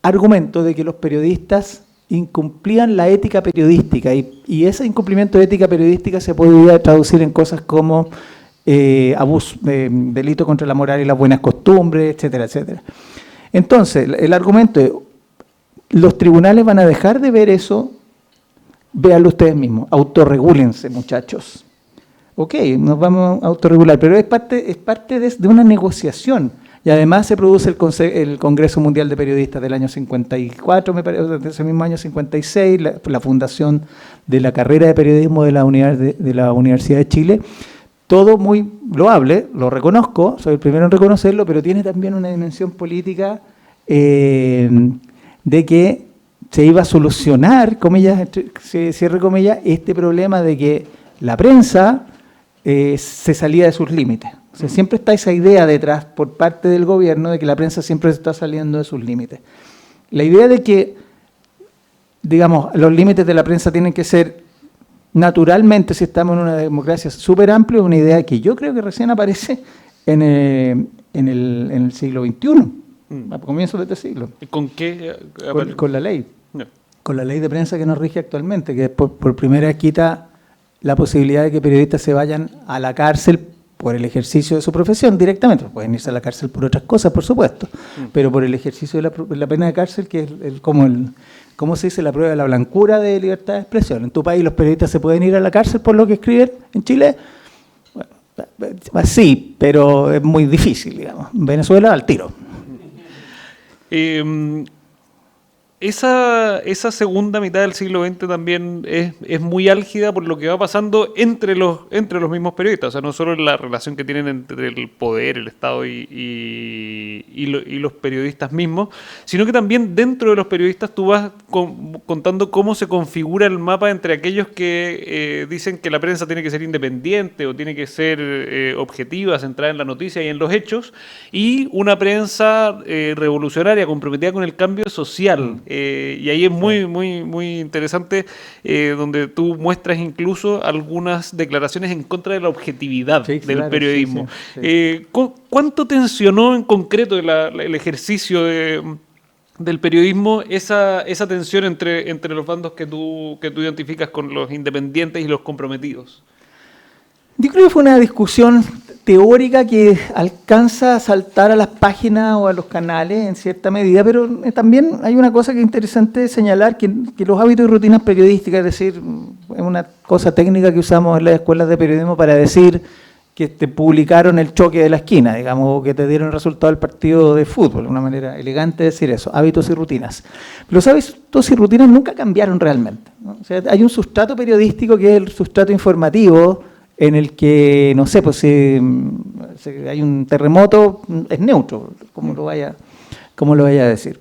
argumento de que los periodistas incumplían la ética periodística, y ese incumplimiento de ética periodística se podía traducir en cosas como abuso, delito contra la moral y las buenas costumbres, etcétera, etcétera. Entonces, el argumento es, los tribunales van a dejar de ver eso, véanlo ustedes mismos, autorregúlense, muchachos. Ok, nos vamos a autorregular, pero es parte de una negociación. Y además se produce el Congreso Mundial de Periodistas del año 54, me parece, de ese mismo año 56, la fundación de la carrera de periodismo de la Universidad de Chile. Todo muy loable, lo reconozco, soy el primero en reconocerlo, pero tiene también una dimensión política de que se iba a solucionar, comillas, cierre comillas, este problema de que la prensa se salía de sus límites. O sea, siempre está esa idea detrás por parte del gobierno de que la prensa siempre está saliendo de sus límites. La idea de que, digamos, los límites de la prensa tienen que ser naturalmente, si estamos en una democracia súper amplia, es una idea que yo creo que recién aparece en el siglo XXI, a comienzos de este siglo. ¿Con qué? Con la ley. No. Con la ley de prensa que nos rige actualmente, que por primera vez quita la posibilidad de que periodistas se vayan a la cárcel por el ejercicio de su profesión directamente. Pueden irse a la cárcel por otras cosas, por supuesto, pero por el ejercicio de la pena de cárcel, que es ¿cómo se dice? La prueba de la blancura de libertad de expresión. En tu país los periodistas se pueden ir a la cárcel por lo que escriben. En Chile, bueno, sí, pero es muy difícil, digamos. En Venezuela, al tiro. Esa segunda mitad del siglo XX también es muy álgida por lo que va pasando entre los mismos periodistas. O sea, no solo la relación que tienen entre el poder, el Estado y los periodistas mismos, sino que también dentro de los periodistas tú vas contando cómo se configura el mapa entre aquellos que dicen que la prensa tiene que ser independiente o tiene que ser objetiva, centrada en la noticia y en los hechos, y una prensa revolucionaria, comprometida con el cambio social. Y ahí es muy interesante, donde tú muestras incluso algunas declaraciones en contra de la objetividad del periodismo. Sí. ¿Cuánto tensionó en concreto el ejercicio del periodismo esa tensión entre los bandos que tú identificas con los independientes y los comprometidos? Yo creo que fue una discusión teórica que alcanza a saltar a las páginas o a los canales en cierta medida, pero también hay una cosa que es interesante señalar, que los hábitos y rutinas periodísticas, es decir, es una cosa técnica que usamos en las escuelas de periodismo para decir que te publicaron el choque de la esquina, digamos, o que te dieron el resultado del partido de fútbol, una manera elegante de decir eso, hábitos y rutinas. Los hábitos y rutinas nunca cambiaron realmente, ¿no? O sea, hay un sustrato periodístico que es el sustrato informativo, en el que, no sé, pues si hay un terremoto, es neutro, como lo vaya a decir.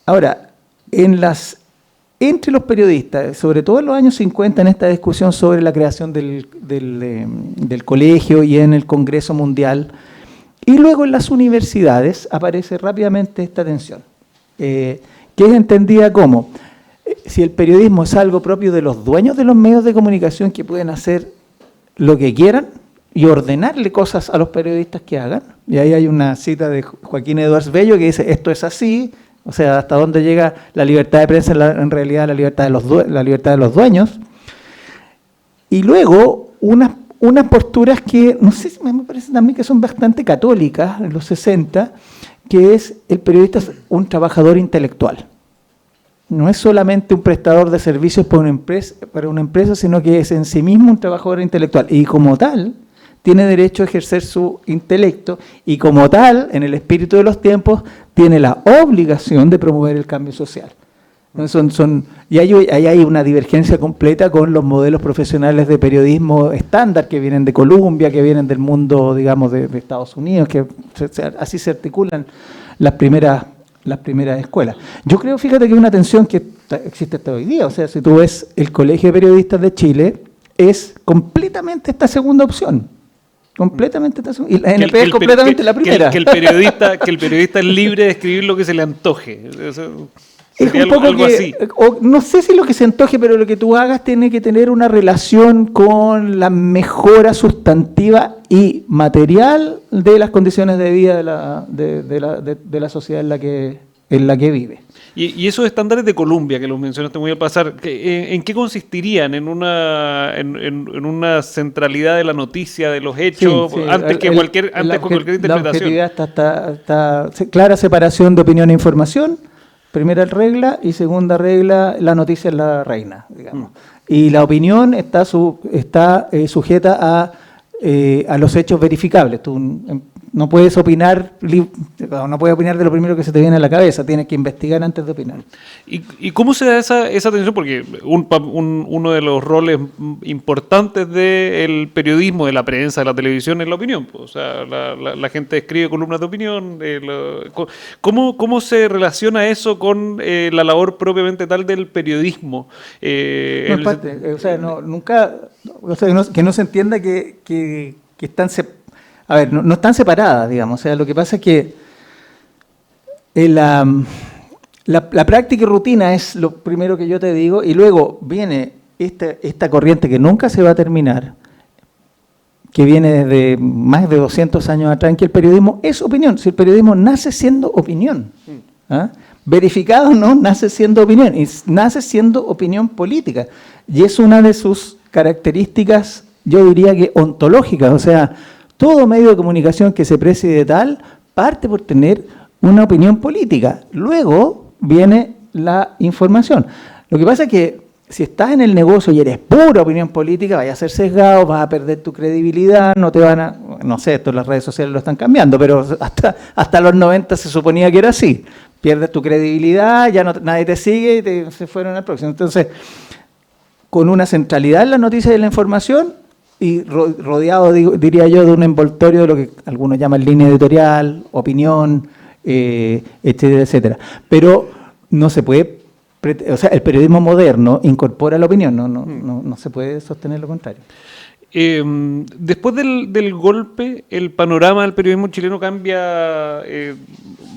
Ahora, entre los periodistas, sobre todo en los años 50, en esta discusión sobre la creación del colegio y en el Congreso Mundial, y luego en las universidades aparece rápidamente esta tensión, que es entendida como, si el periodismo es algo propio de los dueños de los medios de comunicación que pueden hacer lo que quieran y ordenarle cosas a los periodistas que hagan. Y ahí hay una cita de Joaquín Edwards Bello que dice, esto es así, o sea, hasta dónde llega la libertad de prensa, en realidad la libertad de los dueños. Y luego unas posturas que, no sé, me parece también que son bastante católicas, en los 60, que es el periodista es un trabajador intelectual. No es solamente un prestador de servicios para una empresa, sino que es en sí mismo un trabajador intelectual. Y como tal, tiene derecho a ejercer su intelecto y como tal, en el espíritu de los tiempos, tiene la obligación de promover el cambio social. Y ahí hay una divergencia completa con los modelos profesionales de periodismo estándar que vienen de Columbia, que vienen del mundo, digamos, de Estados Unidos, que así se articulan las primeras escuelas. Yo creo, fíjate que es una tensión que existe hasta hoy día. O sea, si tú ves el Colegio de Periodistas de Chile, es completamente esta segunda opción. Completamente esta segunda. Y la ANP es completamente la primera. Que el periodista es libre de escribir lo que se le antoje. Eso es un poco algo así. No sé si lo que se antoje, pero lo que tú hagas tiene que tener una relación con la mejora sustantiva y material de las condiciones de vida de la sociedad en la que vive. Y esos estándares de Columbia, que los mencionaste muy al pasar, ¿en qué consistirían? ¿En una centralidad de la noticia, de los hechos, sí, antes que cualquier interpretación? La objetividad está clara separación de opinión e información, primera regla, y segunda regla, la noticia es la reina, digamos. Y la opinión está sujeta a los hechos verificables. Tú no puedes opinar de lo primero que se te viene a la cabeza, tienes que investigar antes de opinar. ¿Y cómo se da esa tensión? Porque uno de los roles importantes del periodismo, de la prensa, de la televisión, es la opinión. O sea, la gente escribe columnas de opinión. ¿Cómo se relaciona eso con la labor propiamente tal del periodismo? Nunca... o sea, que no se entienda que están, a ver, no están separadas, digamos. O sea, lo que pasa es que la práctica y rutina es lo primero que yo te digo, y luego viene esta corriente que nunca se va a terminar, que viene desde más de 200 años atrás, en que el periodismo es opinión. Si el periodismo nace siendo opinión, ¿ah? Verificado no, nace siendo opinión, y nace siendo opinión política. Y es una de sus características, yo diría que ontológicas. O sea, todo medio de comunicación que se precie de tal, parte por tener una opinión política. Luego viene la información. Lo que pasa es que si estás en el negocio y eres pura opinión política, vayas a ser sesgado, vas a perder tu credibilidad, no te van a... No sé, esto las redes sociales lo están cambiando, pero hasta los 90 se suponía que era así. Pierdes tu credibilidad, ya nadie te sigue y se fueron al próximo. Entonces, con una centralidad en las noticias y en la información, y rodeado, diría yo, de un envoltorio de lo que algunos llaman línea editorial, opinión, etcétera, etcétera. Pero no se puede... O sea, el periodismo moderno incorpora la opinión, no se puede sostener lo contrario. Después del golpe, el panorama del periodismo chileno cambia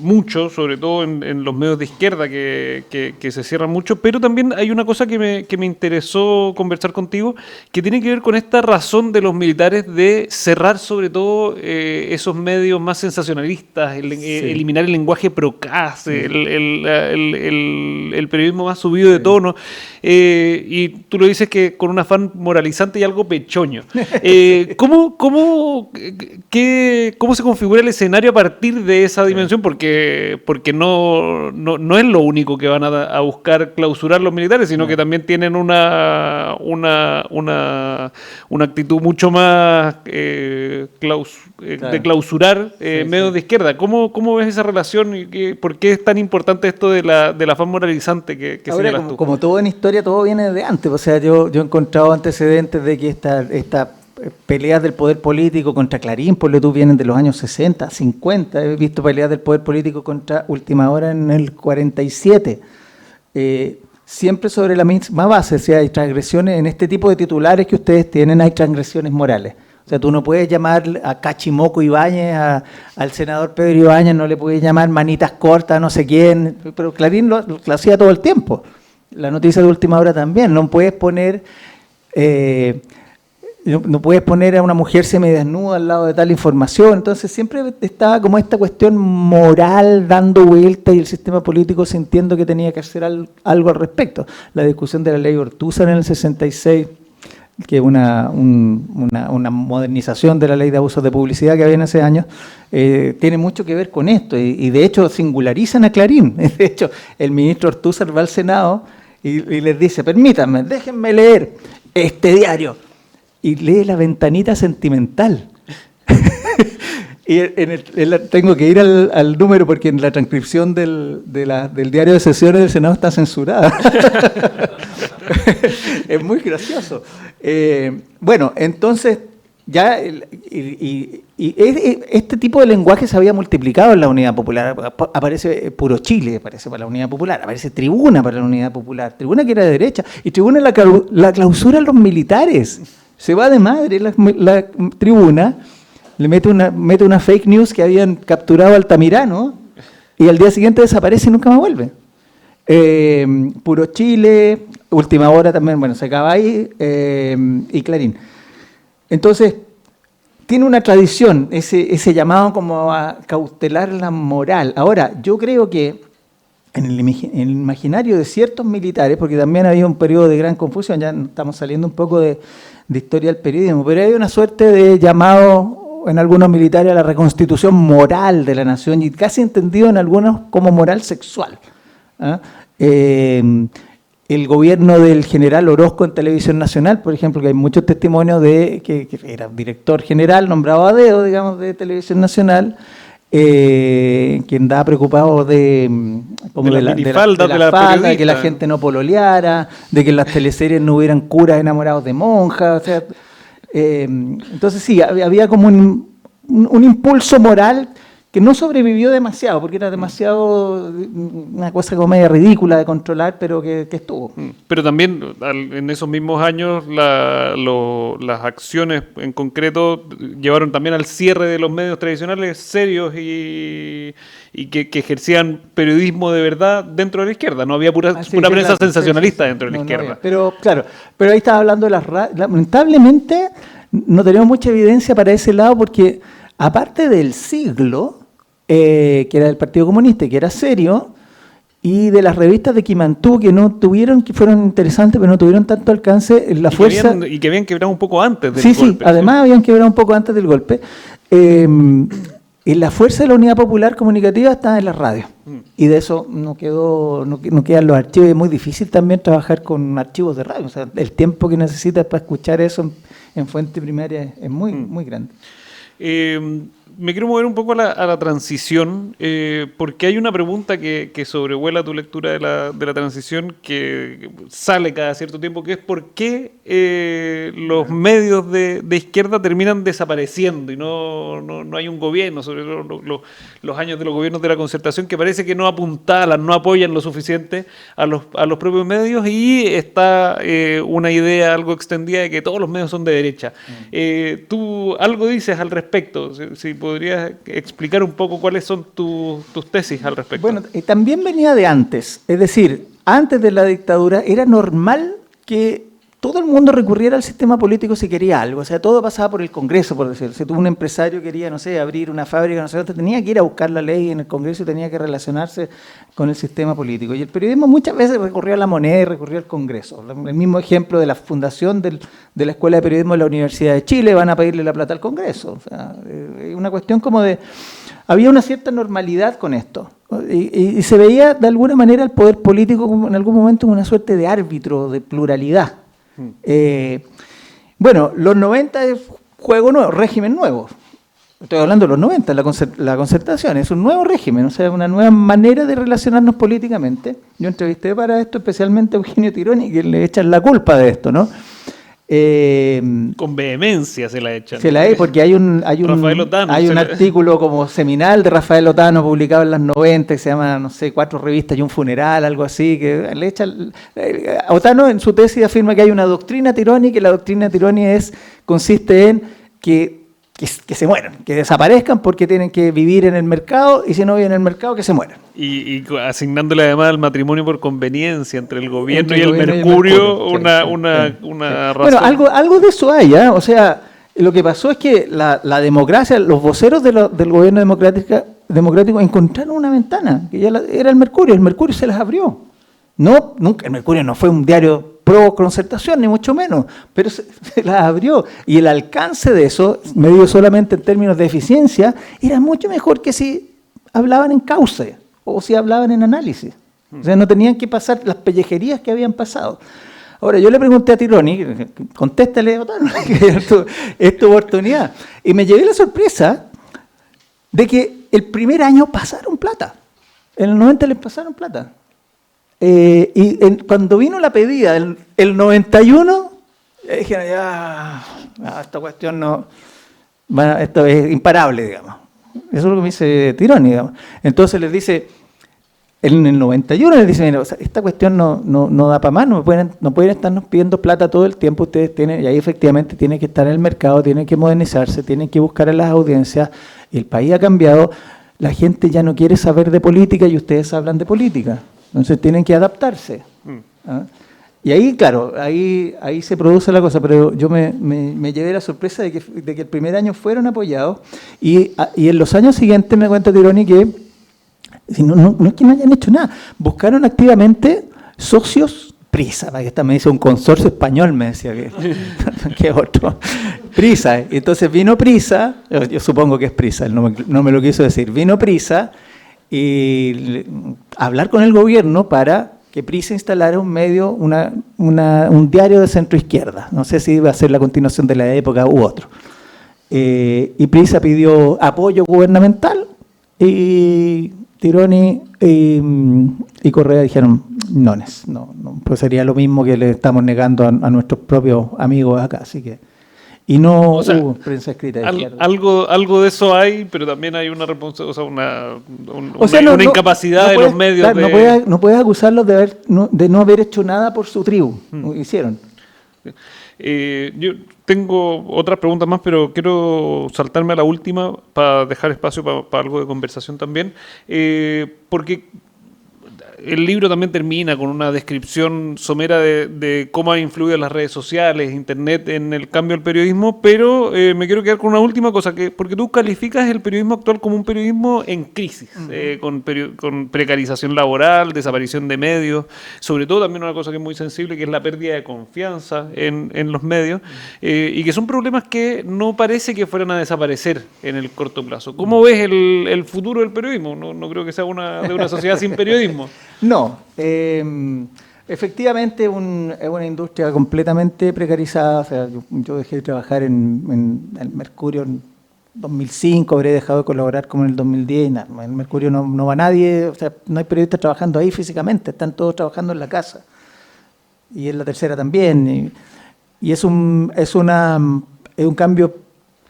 mucho, sobre todo en los medios de izquierda que se cierran mucho, pero también hay una cosa que me interesó conversar contigo, que tiene que ver con esta razón de los militares de cerrar sobre todo esos medios más sensacionalistas, eliminar el lenguaje procaz, el periodismo más subido de tono, y tú lo dices que con un afán moralizante y algo pechoño. ¿Cómo se configura el escenario a partir de esa dimensión? Porque no es lo único que van a buscar clausurar los militares, sino que también tienen una actitud mucho más de clausurar medios de izquierda. ¿Cómo ves esa relación y por qué es tan importante esto de la afán moralizante que ahora, señalas tú? Como todo en historia, todo viene de antes. O sea, yo he encontrado antecedentes de que esta peleas del poder político contra Clarín, por lo tú vienen de los años 60, 50, he visto peleas del poder político contra Última Hora en el 47, siempre sobre la misma base. O sea, hay transgresiones en este tipo de titulares que ustedes tienen, hay transgresiones morales. O sea, tú no puedes llamar a Cachimoco Ibáñez, al senador Pedro Ibáñez, no le puedes llamar manitas cortas a no sé quién, pero Clarín lo hacía todo el tiempo. La noticia de Última Hora también, no puedes poner a una mujer semidesnuda al lado de tal información. Entonces siempre estaba como esta cuestión moral dando vuelta y el sistema político sintiendo que tenía que hacer algo al respecto. La discusión de la ley Ortúzar en el 66, que es una modernización de la ley de abusos de publicidad que había en ese año, tiene mucho que ver con esto, y de hecho singularizan a Clarín. De hecho, el ministro Ortúzar va al Senado y les dice: permítanme, déjenme leer este diario, y lee La Ventanita Sentimental. Y tengo que ir al número porque en la transcripción del diario de sesiones del Senado está censurada. Es muy gracioso. Bueno, entonces ya este tipo de lenguaje se había multiplicado en la Unidad Popular. Aparece Puro Chile, aparece para la Unidad Popular, aparece Tribuna para la Unidad Popular, Tribuna que era de derecha, y Tribuna la clausura a los militares. Se va de madre la Tribuna, le mete una fake news que habían capturado a Altamirano, y al día siguiente desaparece y nunca más vuelve. Puro Chile, Última Hora también, bueno, se acaba ahí, y Clarín. Entonces, tiene una tradición, ese llamado como a cautelar la moral. Ahora, yo creo que en el imaginario de ciertos militares, porque también había un periodo de gran confusión, ya estamos saliendo un poco de historia del periodismo, pero hay una suerte de llamado en algunos militares a la reconstitución moral de la nación, y casi entendido en algunos como moral sexual. El gobierno del general Orozco en Televisión Nacional, por ejemplo, que hay muchos testimonios de que era director general, nombrado a dedo, digamos, de Televisión Nacional, que andaba preocupado de la falda, de que la gente no pololeara, de que en las teleseries no hubieran curas enamorados de monjas. O sea, entonces sí, había como un impulso moral que no sobrevivió demasiado, porque era demasiado una cosa como media ridícula de controlar, pero que estuvo. Pero también en esos mismos años las acciones en concreto llevaron también al cierre de los medios tradicionales serios y que ejercían periodismo de verdad dentro de la izquierda. No había pura prensa sensacionalista dentro de la izquierda. Había. Pero claro, pero ahí estaba hablando de lamentablemente no tenemos mucha evidencia para ese lado porque aparte del siglo, que era del Partido Comunista y que era serio, y de las revistas de Quimantú que fueron interesantes, pero no tuvieron tanto alcance, la fuerza... Y que habían quebrado un poco antes del golpe. Sí, además habían quebrado un poco antes del golpe. La fuerza de la Unidad Popular Comunicativa está en la radio. Y de eso no quedan los archivos. Es muy difícil también trabajar con archivos de radio. O sea, el tiempo que necesitas para escuchar eso en fuente primaria es muy grande. Me quiero mover un poco a la transición, porque hay una pregunta que sobrevuela tu lectura de la transición, que sale cada cierto tiempo, que es ¿por qué los medios de izquierda terminan desapareciendo y no hay un gobierno, sobre todo los años de los gobiernos de la Concertación, que parece que no apuntalan, no apoyan lo suficiente a los propios medios, y está una idea algo extendida de que todos los medios son de derecha? Tú algo dices al respecto, si podrías explicar un poco cuáles son tus tesis al respecto. Bueno, también venía de antes, es decir, antes de la dictadura era normal que todo el mundo recurriera al sistema político si quería algo, o sea, todo pasaba por el Congreso, por decirlo. Si un empresario quería, no sé, abrir una fábrica, no sé, tenía que ir a buscar la ley en el Congreso y tenía que relacionarse con el sistema político. Y el periodismo muchas veces recurrió a la moneda y recurrió al Congreso. El mismo ejemplo de la fundación de la Escuela de Periodismo de la Universidad de Chile, van a pedirle la plata al Congreso. O sea, una cuestión como de... Había una cierta normalidad con esto. Y se veía de alguna manera el poder político como en algún momento como una suerte de árbitro, de pluralidad. Bueno, los 90 es juego nuevo, régimen nuevo. Estoy hablando de los 90, la Concertación es un nuevo régimen, o sea, una nueva manera de relacionarnos políticamente. Yo entrevisté para esto especialmente a Eugenio Tironi, que le echan la culpa de esto, ¿no? Con vehemencia se la echan. Se la porque hay un artículo como seminal de Rafael Otano publicado en las 90 que se llama, no sé, 4 revistas y un funeral, algo así, que le echan... Otano en su tesis afirma que hay una doctrina Tironi, que la doctrina Tironi consiste en que se mueran, que desaparezcan porque tienen que vivir en el mercado, y si no viven en el mercado, que se mueran. Y asignándole además al matrimonio por conveniencia entre el gobierno y el Mercurio, una razón. Bueno, algo de eso hay, ¿eh? O sea, lo que pasó es que la democracia, los voceros del gobierno democrático encontraron una ventana, que ya era el Mercurio se las abrió. Nunca, el Mercurio no fue un diario pro Concertación, ni mucho menos, pero se las abrió. Y el alcance de eso, medido solamente en términos de eficiencia, era mucho mejor que si hablaban en cauce o si hablaban en análisis. O sea, no tenían que pasar las pellejerías que habían pasado. Ahora, yo le pregunté a Tironi, contéstale, Otano, que es tu oportunidad. Y me llevé la sorpresa de que el primer año pasaron plata. En el 90 les pasaron plata. Cuando vino la pedida, el 91, dijeron, esta cuestión no, esto es imparable, digamos. Eso es lo que me dice Tironi, digamos. Entonces les dice, en el 91 les dice, mira, o sea, esta cuestión no da para más, no pueden estarnos pidiendo plata todo el tiempo, ustedes tienen, y ahí efectivamente tienen que estar en el mercado, tienen que modernizarse, tienen que buscar a las audiencias, el país ha cambiado, la gente ya no quiere saber de política y ustedes hablan de política. Entonces tienen que adaptarse. ¿Ah? Y ahí, claro, ahí se produce la cosa, pero yo me llevé la sorpresa de que el primer año fueron apoyados y en los años siguientes me cuenta Tironi que no es que no hayan hecho nada, buscaron activamente socios. Prisa, para que esta me dice un consorcio español, me decía que otro. Prisa, entonces vino Prisa, yo supongo que es Prisa, él no me lo quiso decir, vino Prisa y hablar con el gobierno para que Prisa instalara un medio, un diario de centro izquierda. No sé si iba a ser la continuación de la época u otro. Y Prisa pidió apoyo gubernamental y Tironi y Correa dijeron no, pues sería lo mismo que le estamos negando a nuestros propios amigos acá. Así que, y no O sea, hubo prensa escrita de izquierda. algo de eso hay, pero también hay una O sea, no incapacidad de puedes, los medios. claro, no puedes acusarlos de no haber hecho nada por su tribu. Lo hicieron. Yo tengo otras preguntas más, pero quiero saltarme a la última para dejar espacio para algo de conversación también. Porque el libro también termina con una descripción somera de cómo han influido las redes sociales, Internet en el cambio del periodismo, pero me quiero quedar con una última cosa, porque tú calificas el periodismo actual como un periodismo en crisis, con precarización laboral, desaparición de medios, sobre todo también una cosa que es muy sensible, que es la pérdida de confianza en los medios, y que son problemas que no parece que fueran a desaparecer en el corto plazo. ¿Cómo ves el futuro del periodismo? No creo que sea de una sociedad sin periodismo. No, efectivamente es una industria completamente precarizada. O sea, yo dejé de trabajar en el Mercurio en 2005, habré dejado de colaborar como en el 2010. En el Mercurio no va nadie, o sea, no hay periodistas trabajando ahí físicamente, están todos trabajando en la casa. Y en La Tercera también. Y es un cambio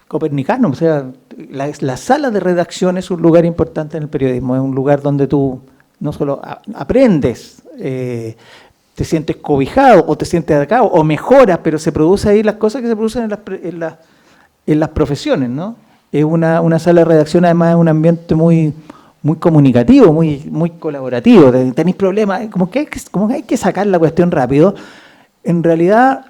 copernicano. O sea, la sala de redacción es un lugar importante en el periodismo, es un lugar donde tú no solo aprendes, te sientes cobijado o te sientes atacado o mejoras, pero se produce ahí las cosas que se producen en las profesiones, ¿no? Es una sala de redacción, además es un ambiente muy comunicativo, muy colaborativo. Tenéis problemas, como que hay que sacar la cuestión rápido. En realidad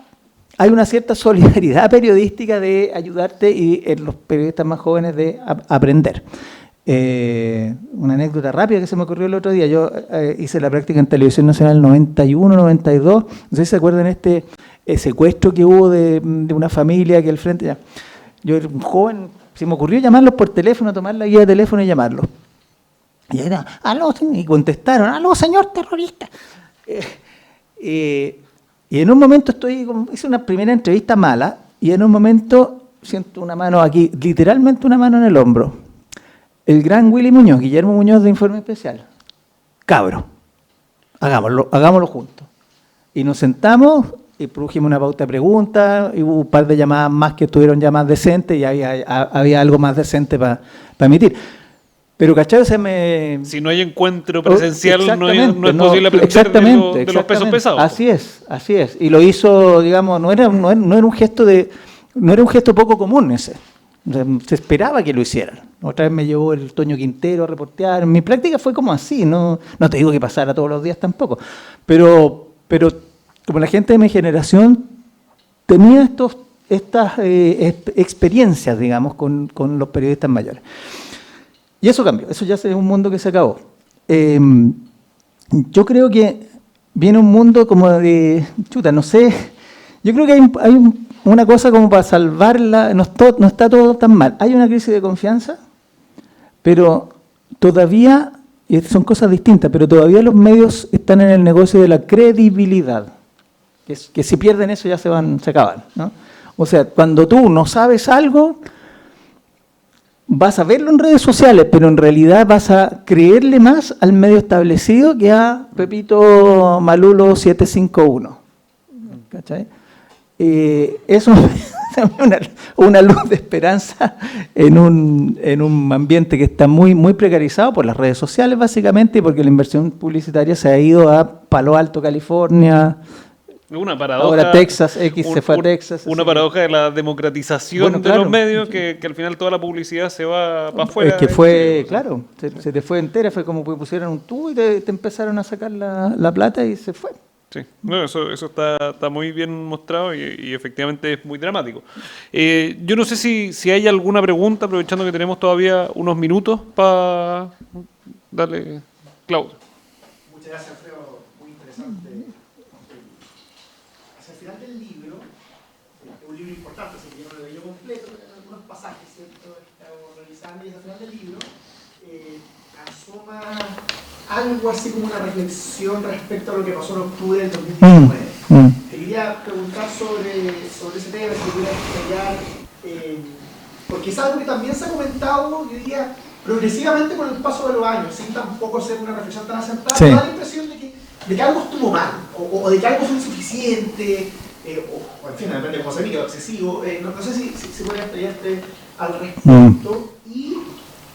hay una cierta solidaridad periodística de ayudarte y en los periodistas más jóvenes de aprender. Una anécdota rápida que se me ocurrió el otro día. Yo hice la práctica en Televisión Nacional 91, 92. No sé si se acuerdan este secuestro que hubo de una familia que al frente. Ya. Yo era un joven, se me ocurrió llamarlos por teléfono, tomar la guía de teléfono y llamarlos. Y era, aló, y contestaron, aló, señor terrorista. Y en un momento hice una primera entrevista mala y en un momento siento una mano aquí, literalmente una mano en el hombro. El gran Willy Muñoz, Guillermo Muñoz de Informe Especial. Cabro, hagámoslo juntos. Y nos sentamos y produjimos una pauta de preguntas, y hubo un par de llamadas más que estuvieron ya más decentes y había algo más decente para emitir. Pero, ¿cachai? Si no hay encuentro presencial, no es posible aprender de los pesos pesados. Así es. Y lo hizo, digamos, no era un gesto poco común ese. Se esperaba que lo hicieran. Otra vez me llevó el Toño Quintero a reportear. Mi práctica fue como así, no te digo que pasara todos los días tampoco. Pero como la gente de mi generación tenía estas experiencias, digamos, con los periodistas mayores. Y eso cambió, eso ya es un mundo que se acabó. Yo creo que viene un mundo como de, no sé, yo creo que hay una cosa como para salvarla, no está todo tan mal. Hay una crisis de confianza, pero todavía, y son cosas distintas, pero todavía los medios están en el negocio de la credibilidad. Que si pierden eso ya se acaban, ¿no? O sea, cuando tú no sabes algo, vas a verlo en redes sociales, pero en realidad vas a creerle más al medio establecido que a Pepito Malulo 751. ¿Cachai? Eso es una luz de esperanza en un ambiente que está muy precarizado por las redes sociales, básicamente, porque la inversión publicitaria se ha ido a Palo Alto, California. Una paradoja. Ahora Texas, se fue a Texas. Una paradoja de la democratización de los medios, que al final toda la publicidad se va para afuera. Es que fue, claro, se te fue entera, fue como que pusieron un tubo y te empezaron a sacar la plata y se fue. Sí, no, eso está muy bien mostrado y efectivamente es muy dramático. Yo no sé si hay alguna pregunta, aprovechando que tenemos todavía unos minutos para darle, Claudio. Muchas gracias, Alfredo, muy interesante. Hacia el final del libro, es un libro importante, así que yo no lo leí completo, pero hay algunos pasajes, ¿cierto?, que estaba revisando, y hacia el final del libro asoma algo así como una reflexión respecto a lo que pasó en octubre del 2019. Te quería preguntar sobre ese tema, si pudieras detallar, porque es algo que también se ha comentado, yo diría, progresivamente con el paso de los años, sin tampoco ser una reflexión tan asentada. Sí. Me da la impresión de que algo estuvo mal, o de que algo fue insuficiente, o en fin, depende de cómo se mire, excesivo. No sé si puede explayarte al respecto. Y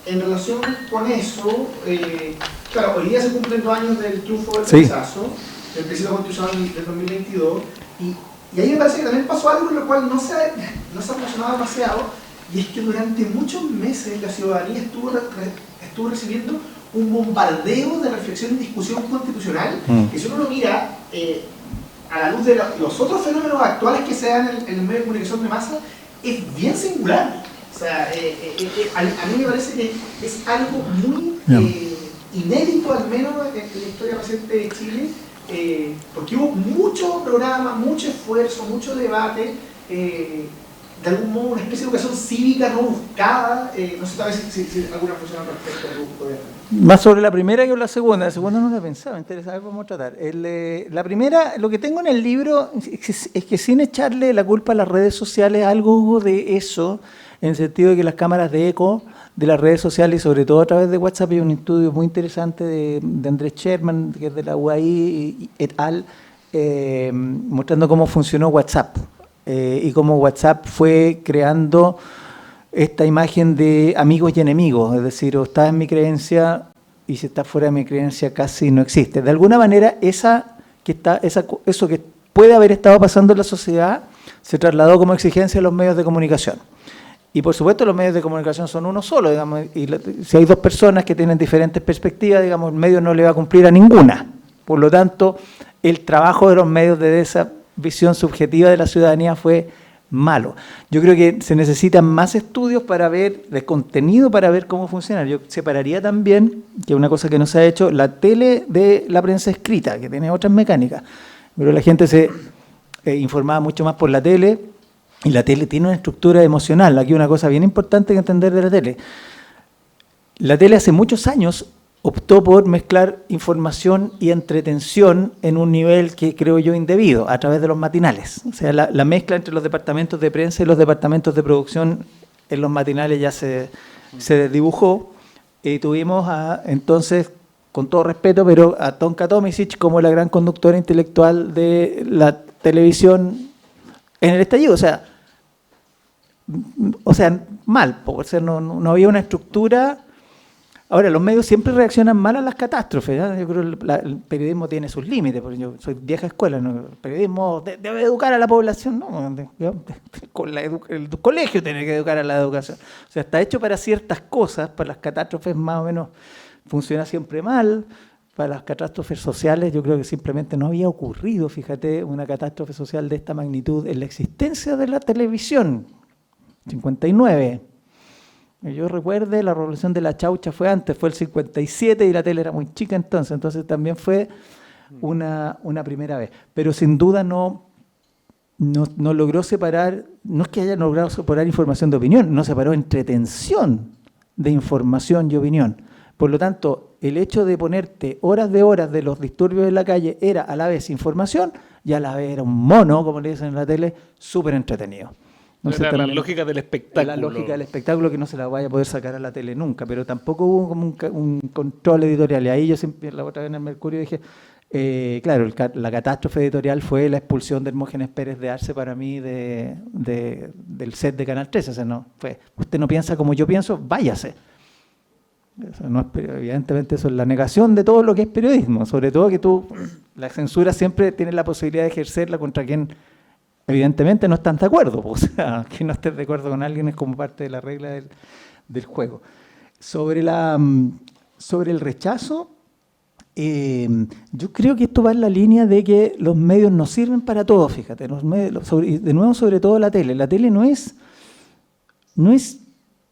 en relación con eso, claro, hoy día se cumplen 2 años del triunfo del rechazo, del plebiscito constitucional del 2022, y ahí me parece que también pasó algo con lo cual no se ha relacionado demasiado, y es que durante muchos meses la ciudadanía estuvo recibiendo un bombardeo de reflexión y discusión constitucional, que si uno lo mira a la luz de los otros fenómenos actuales que se dan en el medio de comunicación de masa, es bien singular. O sea, a mí me parece que es algo muy inédito, al menos en la historia reciente de Chile, porque hubo mucho programa, mucho esfuerzo, mucho debate, de algún modo una especie de educación cívica no buscada. No sé tal vez si alguna reflexión al respecto. Más sobre la primera que la segunda no la pensaba, interesante, vamos a tratar. La primera, lo que tengo en el libro es que sin echarle la culpa a las redes sociales, algo hubo de eso, en el sentido de que las cámaras de eco de las redes sociales, y sobre todo a través de WhatsApp, hay un estudio muy interesante de Andrés Sherman, que es de la UAI et al., mostrando cómo funcionó WhatsApp y cómo WhatsApp fue creando esta imagen de amigos y enemigos, es decir, o estás en mi creencia y si estás fuera de mi creencia casi no existe. De alguna manera, eso que puede haber estado pasando en la sociedad se trasladó como exigencia a los medios de comunicación. Y por supuesto los medios de comunicación son uno solo, digamos, y si hay 2 personas que tienen diferentes perspectivas, digamos, el medio no le va a cumplir a ninguna. Por lo tanto, el trabajo de los medios de esa visión subjetiva de la ciudadanía fue malo. Yo creo que se necesitan más estudios para ver, de contenido para ver cómo funciona. Yo separaría también, que es una cosa que no se ha hecho, la tele de la prensa escrita, que tiene otras mecánicas. Pero la gente se informaba mucho más por la tele, y la tele tiene una estructura emocional. Aquí una cosa bien importante que entender de la tele. La tele hace muchos años optó por mezclar información y entretención en un nivel que creo yo indebido, a través de los matinales. O sea, la mezcla entre los departamentos de prensa y los departamentos de producción en los matinales ya se desdibujó. Y tuvimos entonces, con todo respeto, pero a Tonka Tomisic como la gran conductora intelectual de la televisión en el estallido. O sea mal, porque no había una estructura. Ahora, los medios siempre reaccionan mal a las catástrofes, ¿eh? Yo creo que el periodismo tiene sus límites, porque yo soy vieja escuela, ¿no? El periodismo debe educar a la población, no, el colegio tiene que educar a la educación. O sea, está hecho para ciertas cosas, para las catástrofes más o menos funciona siempre mal. Para las catástrofes sociales yo creo que simplemente no había ocurrido, fíjate, una catástrofe social de esta magnitud en la existencia de la televisión. 59. Yo recuerde, la revolución de la chaucha fue antes, fue el 57 y la tele era muy chica entonces también fue una primera vez. Pero sin duda no logró separar, no es que haya logrado separar información de opinión, no separó entretención de información y opinión. Por lo tanto, el hecho de ponerte horas de los disturbios en la calle era a la vez información y a la vez era un mono, como le dicen en la tele, súper entretenido. No sé, la lógica del espectáculo. La lógica del espectáculo que no se la vaya a poder sacar a la tele nunca, pero tampoco hubo como un control editorial. Y ahí yo siempre, la otra vez en el Mercurio dije, claro, la catástrofe editorial fue la expulsión de Hermógenes Pérez de Arce para mí del set de Canal 13. O sea, no, usted no piensa como yo pienso, váyase. Eso no es, evidentemente eso es la negación de todo lo que es periodismo, sobre todo que la censura siempre tiene la posibilidad de ejercerla contra quien evidentemente no están de acuerdo. O sea, que no estés de acuerdo con alguien es como parte de la regla del juego. Sobre el rechazo, yo creo que esto va en la línea de que los medios no sirven para todo, fíjate. De nuevo, sobre todo la tele. La tele no es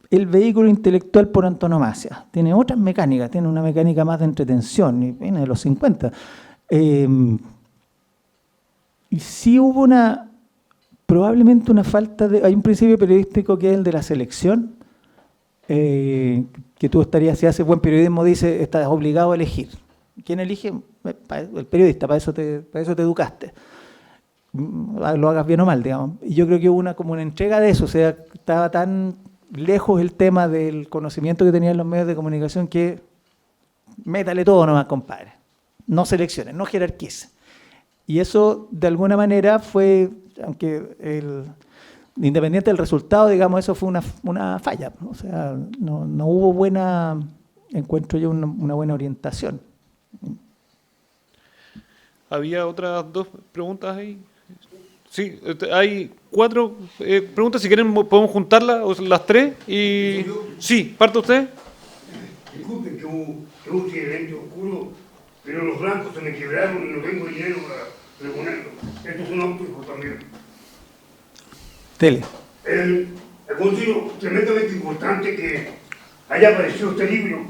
el vehículo intelectual por antonomasia. Tiene otras mecánicas, tiene una mecánica más de entretención, y viene de los 50. Y sí hubo probablemente una falta de... Hay un principio periodístico que es el de la selección, que tú estarías, si haces buen periodismo, dice, estás obligado a elegir. ¿Quién elige? El periodista, para eso te educaste. Lo hagas bien o mal, digamos. Y yo creo que hubo como una entrega de eso, o sea, estaba tan lejos el tema del conocimiento que tenían los medios de comunicación que métale todo nomás, compadre. No selecciones, no jerarquice. Y eso, de alguna manera, fue independiente del resultado, digamos, eso fue una falla. O sea, no hubo encuentro yo, una buena orientación. ¿Había otras dos preguntas ahí? Sí, hay 4 preguntas. Si quieren, podemos juntarlas, o las 3. Y... Sí, ¿parte usted? Disculpen que hubo un evento oscuro, pero los blancos se me quebraron y no tengo dinero para reponerlo. Esto es un auto también. Tele. Considero tremendamente importante que haya aparecido este libro,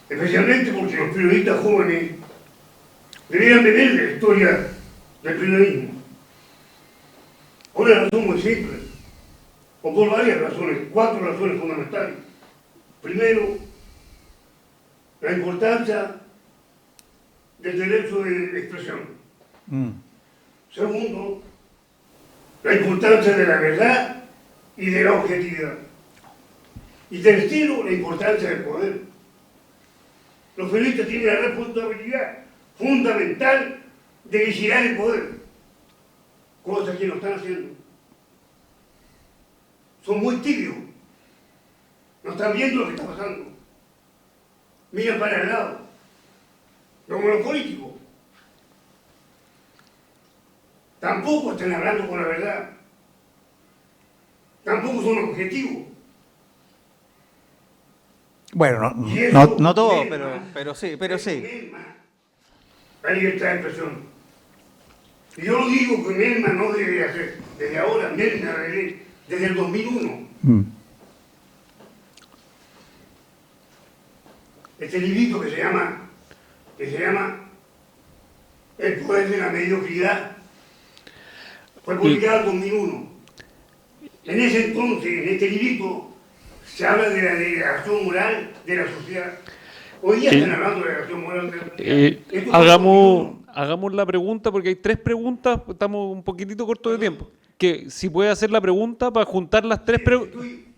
especialmente porque los periodistas jóvenes deberían tener la historia del periodismo. Por una razón muy simple, o por varias razones, 4 razones fundamentales. Primero, la importancia del derecho de expresión. Segundo, la importancia de la verdad y de la objetividad. Y tercero, la importancia del poder. Los periodistas tienen la responsabilidad fundamental de vigilar el poder, cosa que no están haciendo. Son muy tibios, no están viendo lo que está pasando, miran para el lado, como los políticos. Tampoco están hablando con la verdad, tampoco son objetivos. Bueno, no todo, pero sí. La libertad de expresión. Y yo lo digo que Merma no debe hacer desde ahora, Merma desde el 2001. Este librito que se llama El poder de la mediocridad fue publicado en 2001. En ese entonces, en este librito, se habla de la degradación moral de la sociedad. Hoy día están hablando de la degradación moral de la sociedad. Hagamos la pregunta, porque hay 3 preguntas, estamos un poquitito cortos de tiempo. Que si puede hacer la pregunta para juntar las 3 preguntas. Estoy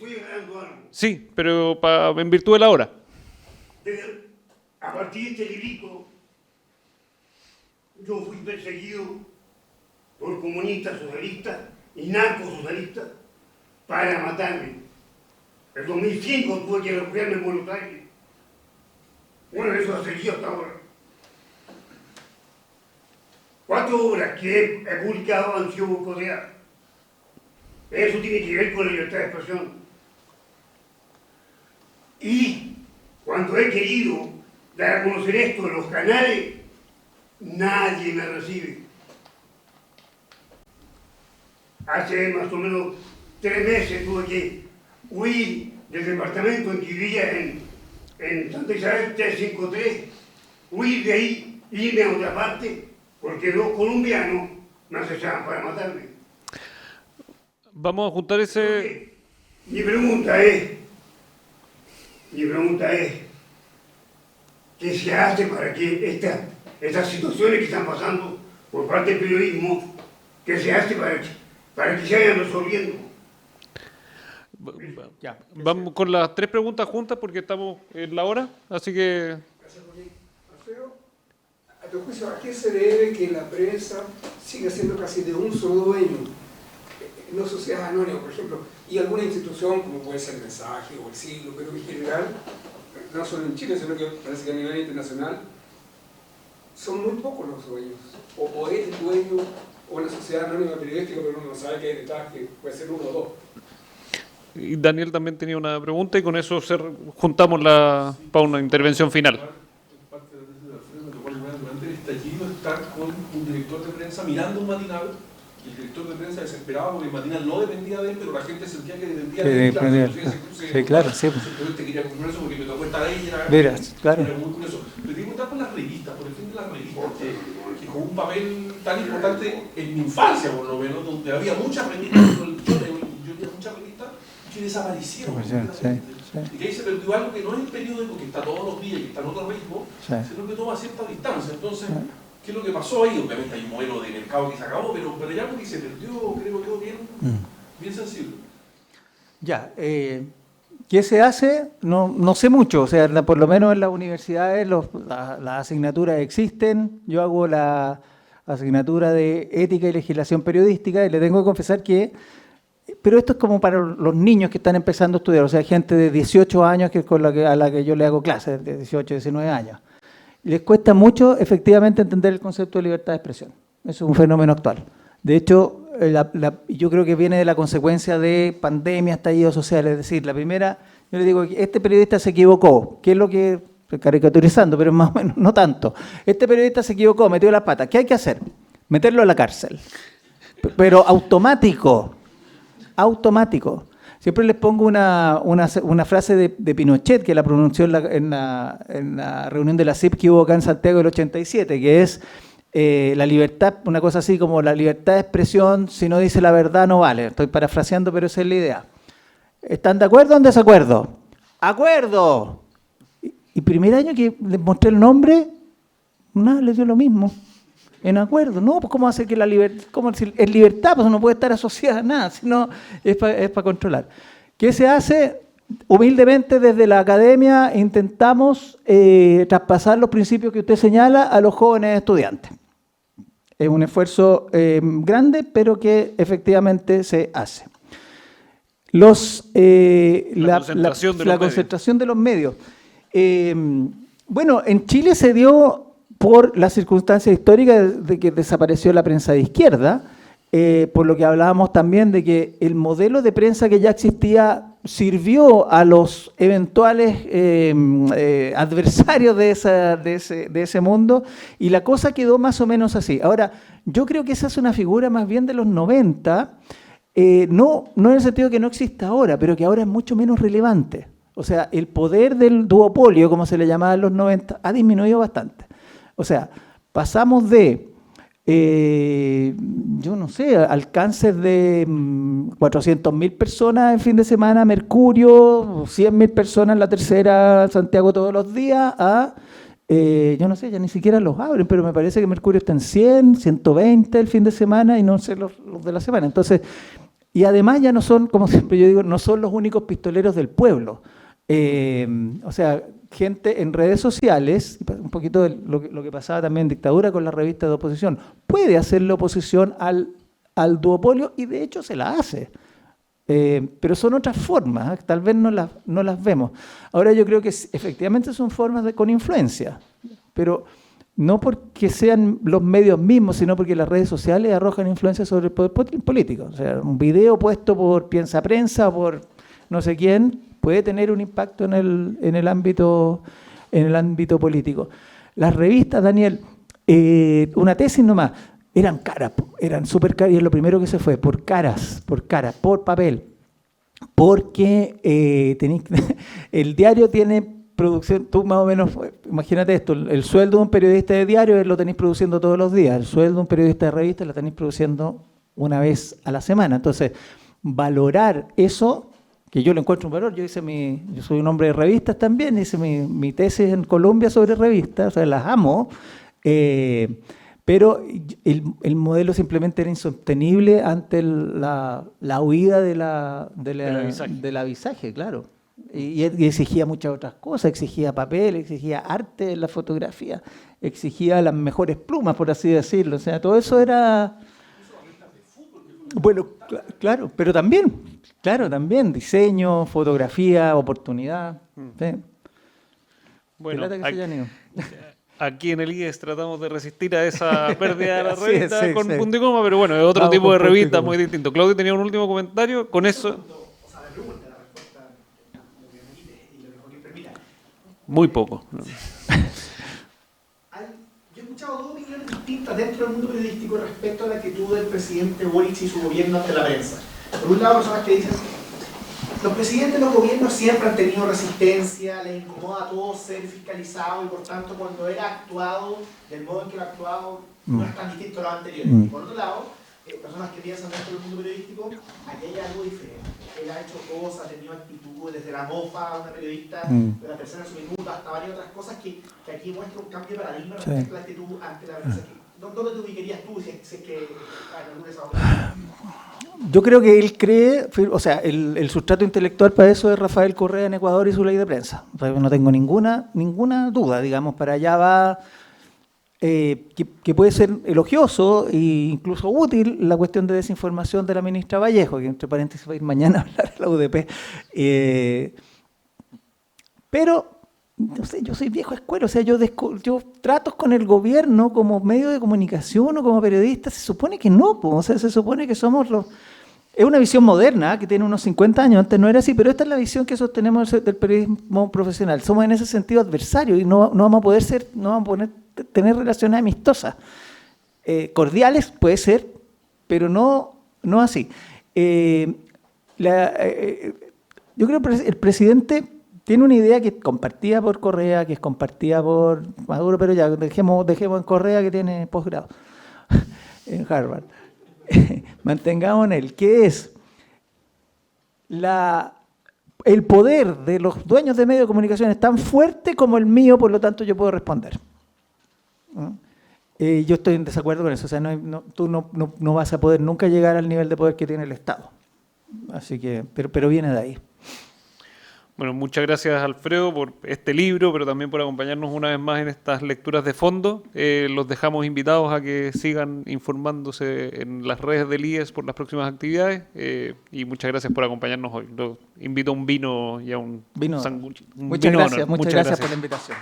agregando algo. Sí, pero en virtud de la hora. A partir de este librito, yo fui perseguido por comunistas socialistas y narcosocialistas para matarme. En 2005 tuve que refugiarme en Buenos Aires. Bueno, eso ha seguido hasta ahora. 4 obras que he publicado han sido boicoteadas. Eso tiene que ver con la libertad de expresión. Y cuando he querido dar a conocer esto en los canales, nadie me recibe. Hace más o menos 3 meses tuve que huir del departamento en que vivía en Santa Isabel 353, huir de ahí, irme a otra parte, porque los colombianos me acechaban para matarme. Vamos a juntar ese... Mi pregunta es, ¿qué se hace para que estas situaciones que están pasando por parte del periodismo, qué se hace para que se vayan resolviendo? Ya, vamos con las 3 preguntas juntas porque estamos en la hora, así que... Alfredo, a tu juicio, ¿a qué se debe que la prensa siga siendo casi de un solo dueño? No sociedades anónimas, por ejemplo, y alguna institución como puede ser el Mensaje o el Siglo, pero en general, no solo en Chile, sino que parece que a nivel internacional, son muy pocos los dueños. O es el dueño o una sociedad anónima periodística, pero uno no sabe qué hay detrás, que puede ser 1 o 2. Y Daniel también tenía una pregunta y con eso juntamos para una intervención final. Parte de la tesis de Alfredo me tocó durante el estallido estar con un director de prensa mirando un matinal, y el director de prensa desesperado porque el matinal no dependía de él, pero la gente sentía que dependía de él. Sí, claro, sí. Te quería confirmar eso porque me tocó estar ahí y era muy curioso. Pero te preguntar por las revistas, por el fin de las revistas, que jugó un papel tan importante en mi infancia, por lo menos, donde había muchas revistas, yo leía muchas revistas que desaparecieron. Y que ahí se perdió algo que no es el periódico que está todos los días y que está en otro ritmo, sino que toma cierta distancia. Entonces, ¿qué es lo que pasó ahí? Obviamente hay un modelo de mercado que se acabó, pero hay algo que se perdió, creo yo, bien sensible. Ya, ¿qué se hace? No sé mucho, o sea, por lo menos en las universidades las asignaturas existen. Yo hago asignatura de ética y legislación periodística, y le tengo que confesar que, pero esto es como para los niños que están empezando a estudiar, o sea, gente de 18 años que es a la que yo le hago clases, de 18, 19 años. Les cuesta mucho efectivamente entender el concepto de libertad de expresión. Eso es un fenómeno actual. De hecho, yo creo que viene de la consecuencia de pandemia, estallidos sociales. Es decir, la primera, yo le digo, este periodista se equivocó. ¿Qué es lo que, estoy caricaturizando, pero más o menos no tanto? Este periodista se equivocó, metió las patas. ¿Qué hay que hacer? Meterlo a la cárcel. Pero automático. Siempre les pongo una frase de Pinochet, que la pronunció en la reunión de la CIP que hubo acá en Santiago del 87, que es la libertad, una cosa así como la libertad de expresión, si no dice la verdad no vale. Estoy parafraseando, pero esa es la idea. ¿Están de acuerdo o en desacuerdo? ¡Acuerdo! Y primer año que les mostré el nombre, nada, les dio lo mismo. En acuerdo, no, pues ¿cómo hacer que la libertad, cómo decir, es libertad? Pues no puede estar asociada a nada, sino es para controlar. ¿Qué se hace? Humildemente desde la academia intentamos traspasar los principios que usted señala a los jóvenes estudiantes. Es un esfuerzo grande, pero que efectivamente se hace. La concentración de los medios. Bueno, en Chile se dio por las circunstancias históricas de que desapareció la prensa de izquierda, por lo que hablábamos también de que el modelo de prensa que ya existía sirvió a los eventuales adversarios de ese mundo, y la cosa quedó más o menos así. Ahora, yo creo que esa es una figura más bien de los 90, no en el sentido que no exista ahora, pero que ahora es mucho menos relevante. O sea, el poder del duopolio, como se le llamaba en los 90, ha disminuido bastante. O sea, pasamos de, yo no sé, alcances de 400.000 personas en fin de semana, Mercurio, 100.000 personas en la tercera, Santiago todos los días, a, yo no sé, ya ni siquiera los abren, pero me parece que Mercurio está en 100, 120 el fin de semana y no sé los de la semana. Entonces, y además ya no son, como siempre yo digo, no son los únicos pistoleros del pueblo. O sea, gente en redes sociales, un poquito de lo que pasaba también en dictadura con las revistas de oposición, puede hacerle oposición al duopolio y de hecho se la hace. Pero son otras formas, tal vez no las vemos. Ahora yo creo que efectivamente son formas con influencia, pero no porque sean los medios mismos, sino porque las redes sociales arrojan influencia sobre el poder político. O sea, un video puesto por Piensa Prensa o por no sé quién puede tener un impacto en el ámbito político. Las revistas, Daniel, una tesis nomás, eran caras, eran súper caras, y es lo primero que se fue, por por papel, porque el diario tiene producción, tú más o menos, imagínate esto, el sueldo de un periodista de diario lo tenéis produciendo todos los días, el sueldo de un periodista de revista lo tenéis produciendo una vez a la semana. Entonces, valorar eso, que yo le encuentro un valor, yo soy un hombre de revistas también, hice mi tesis en Colombia sobre revistas, o sea, las amo, pero el modelo simplemente era insostenible ante la huida del avisaje, claro. Y exigía muchas otras cosas, exigía papel, exigía arte en la fotografía, exigía las mejores plumas, por así decirlo. O sea, todo eso era... Bueno, claro, pero también, diseño, fotografía, oportunidad. ¿Sí? Bueno, aquí en el IES tratamos de resistir a esa pérdida de la revista con punto y coma, pero bueno, es otro tipo de revista muy distinto. Claudio tenía un último comentario, con eso... Muy poco. Yo he escuchado dos opiniones distintas dentro del mundo periodístico respecto a la actitud del presidente Boric y su gobierno ante la prensa. Por un lado, personas que dicen, los presidentes de los gobiernos siempre han tenido resistencia, les incomoda a todos ser fiscalizados y por tanto cuando él ha actuado del modo en que lo ha actuado no es tan distinto a lo anterior. Y por otro lado, personas que piensan dentro del mundo periodístico, aquí hay algo diferente. Él ha hecho cosas, ha tenido actitudes, desde la mofa a una periodista, de la tercera en su minuto, hasta varias otras cosas que aquí muestra un cambio de paradigma respecto a la actitud ante la prensa. ¿Dónde te ubicarías tú si es que alguna de esas otras? Yo creo que él cree, o sea, el sustrato intelectual para eso es Rafael Correa en Ecuador y su ley de prensa. O sea, no tengo ninguna duda, digamos, para allá va. que puede ser elogioso e incluso útil la cuestión de desinformación de la ministra Vallejo, que entre paréntesis va a ir mañana a hablar a la UDP. Pero, no sé, yo soy viejo escuela, o sea, yo tratos con el gobierno como medio de comunicación o como periodista, se supone que no, o sea, se supone que somos los... Es una visión moderna, que tiene unos 50 años, antes no era así, pero esta es la visión que sostenemos del periodismo profesional. Somos en ese sentido adversarios y no vamos a poder tener relaciones amistosas. Cordiales puede ser, pero no así. Yo creo que el presidente tiene una idea que es compartida por Correa, que es compartida por Maduro, pero ya dejemos en Correa, que tiene posgrado en Harvard. Mantengamos en él, que es el poder de los dueños de medios de comunicación es tan fuerte como el mío, por lo tanto yo puedo responder. ¿No? Yo estoy en desacuerdo con eso, o sea, tú no vas a poder nunca llegar al nivel de poder que tiene el Estado. Así que, pero viene de ahí. Bueno, muchas gracias, Alfredo, por este libro, pero también por acompañarnos una vez más en estas lecturas de fondo. Los dejamos invitados a que sigan informándose en las redes del IES por las próximas actividades, y muchas gracias por acompañarnos hoy. Los invito a un vino y a un sándwich. Muchas gracias por la invitación.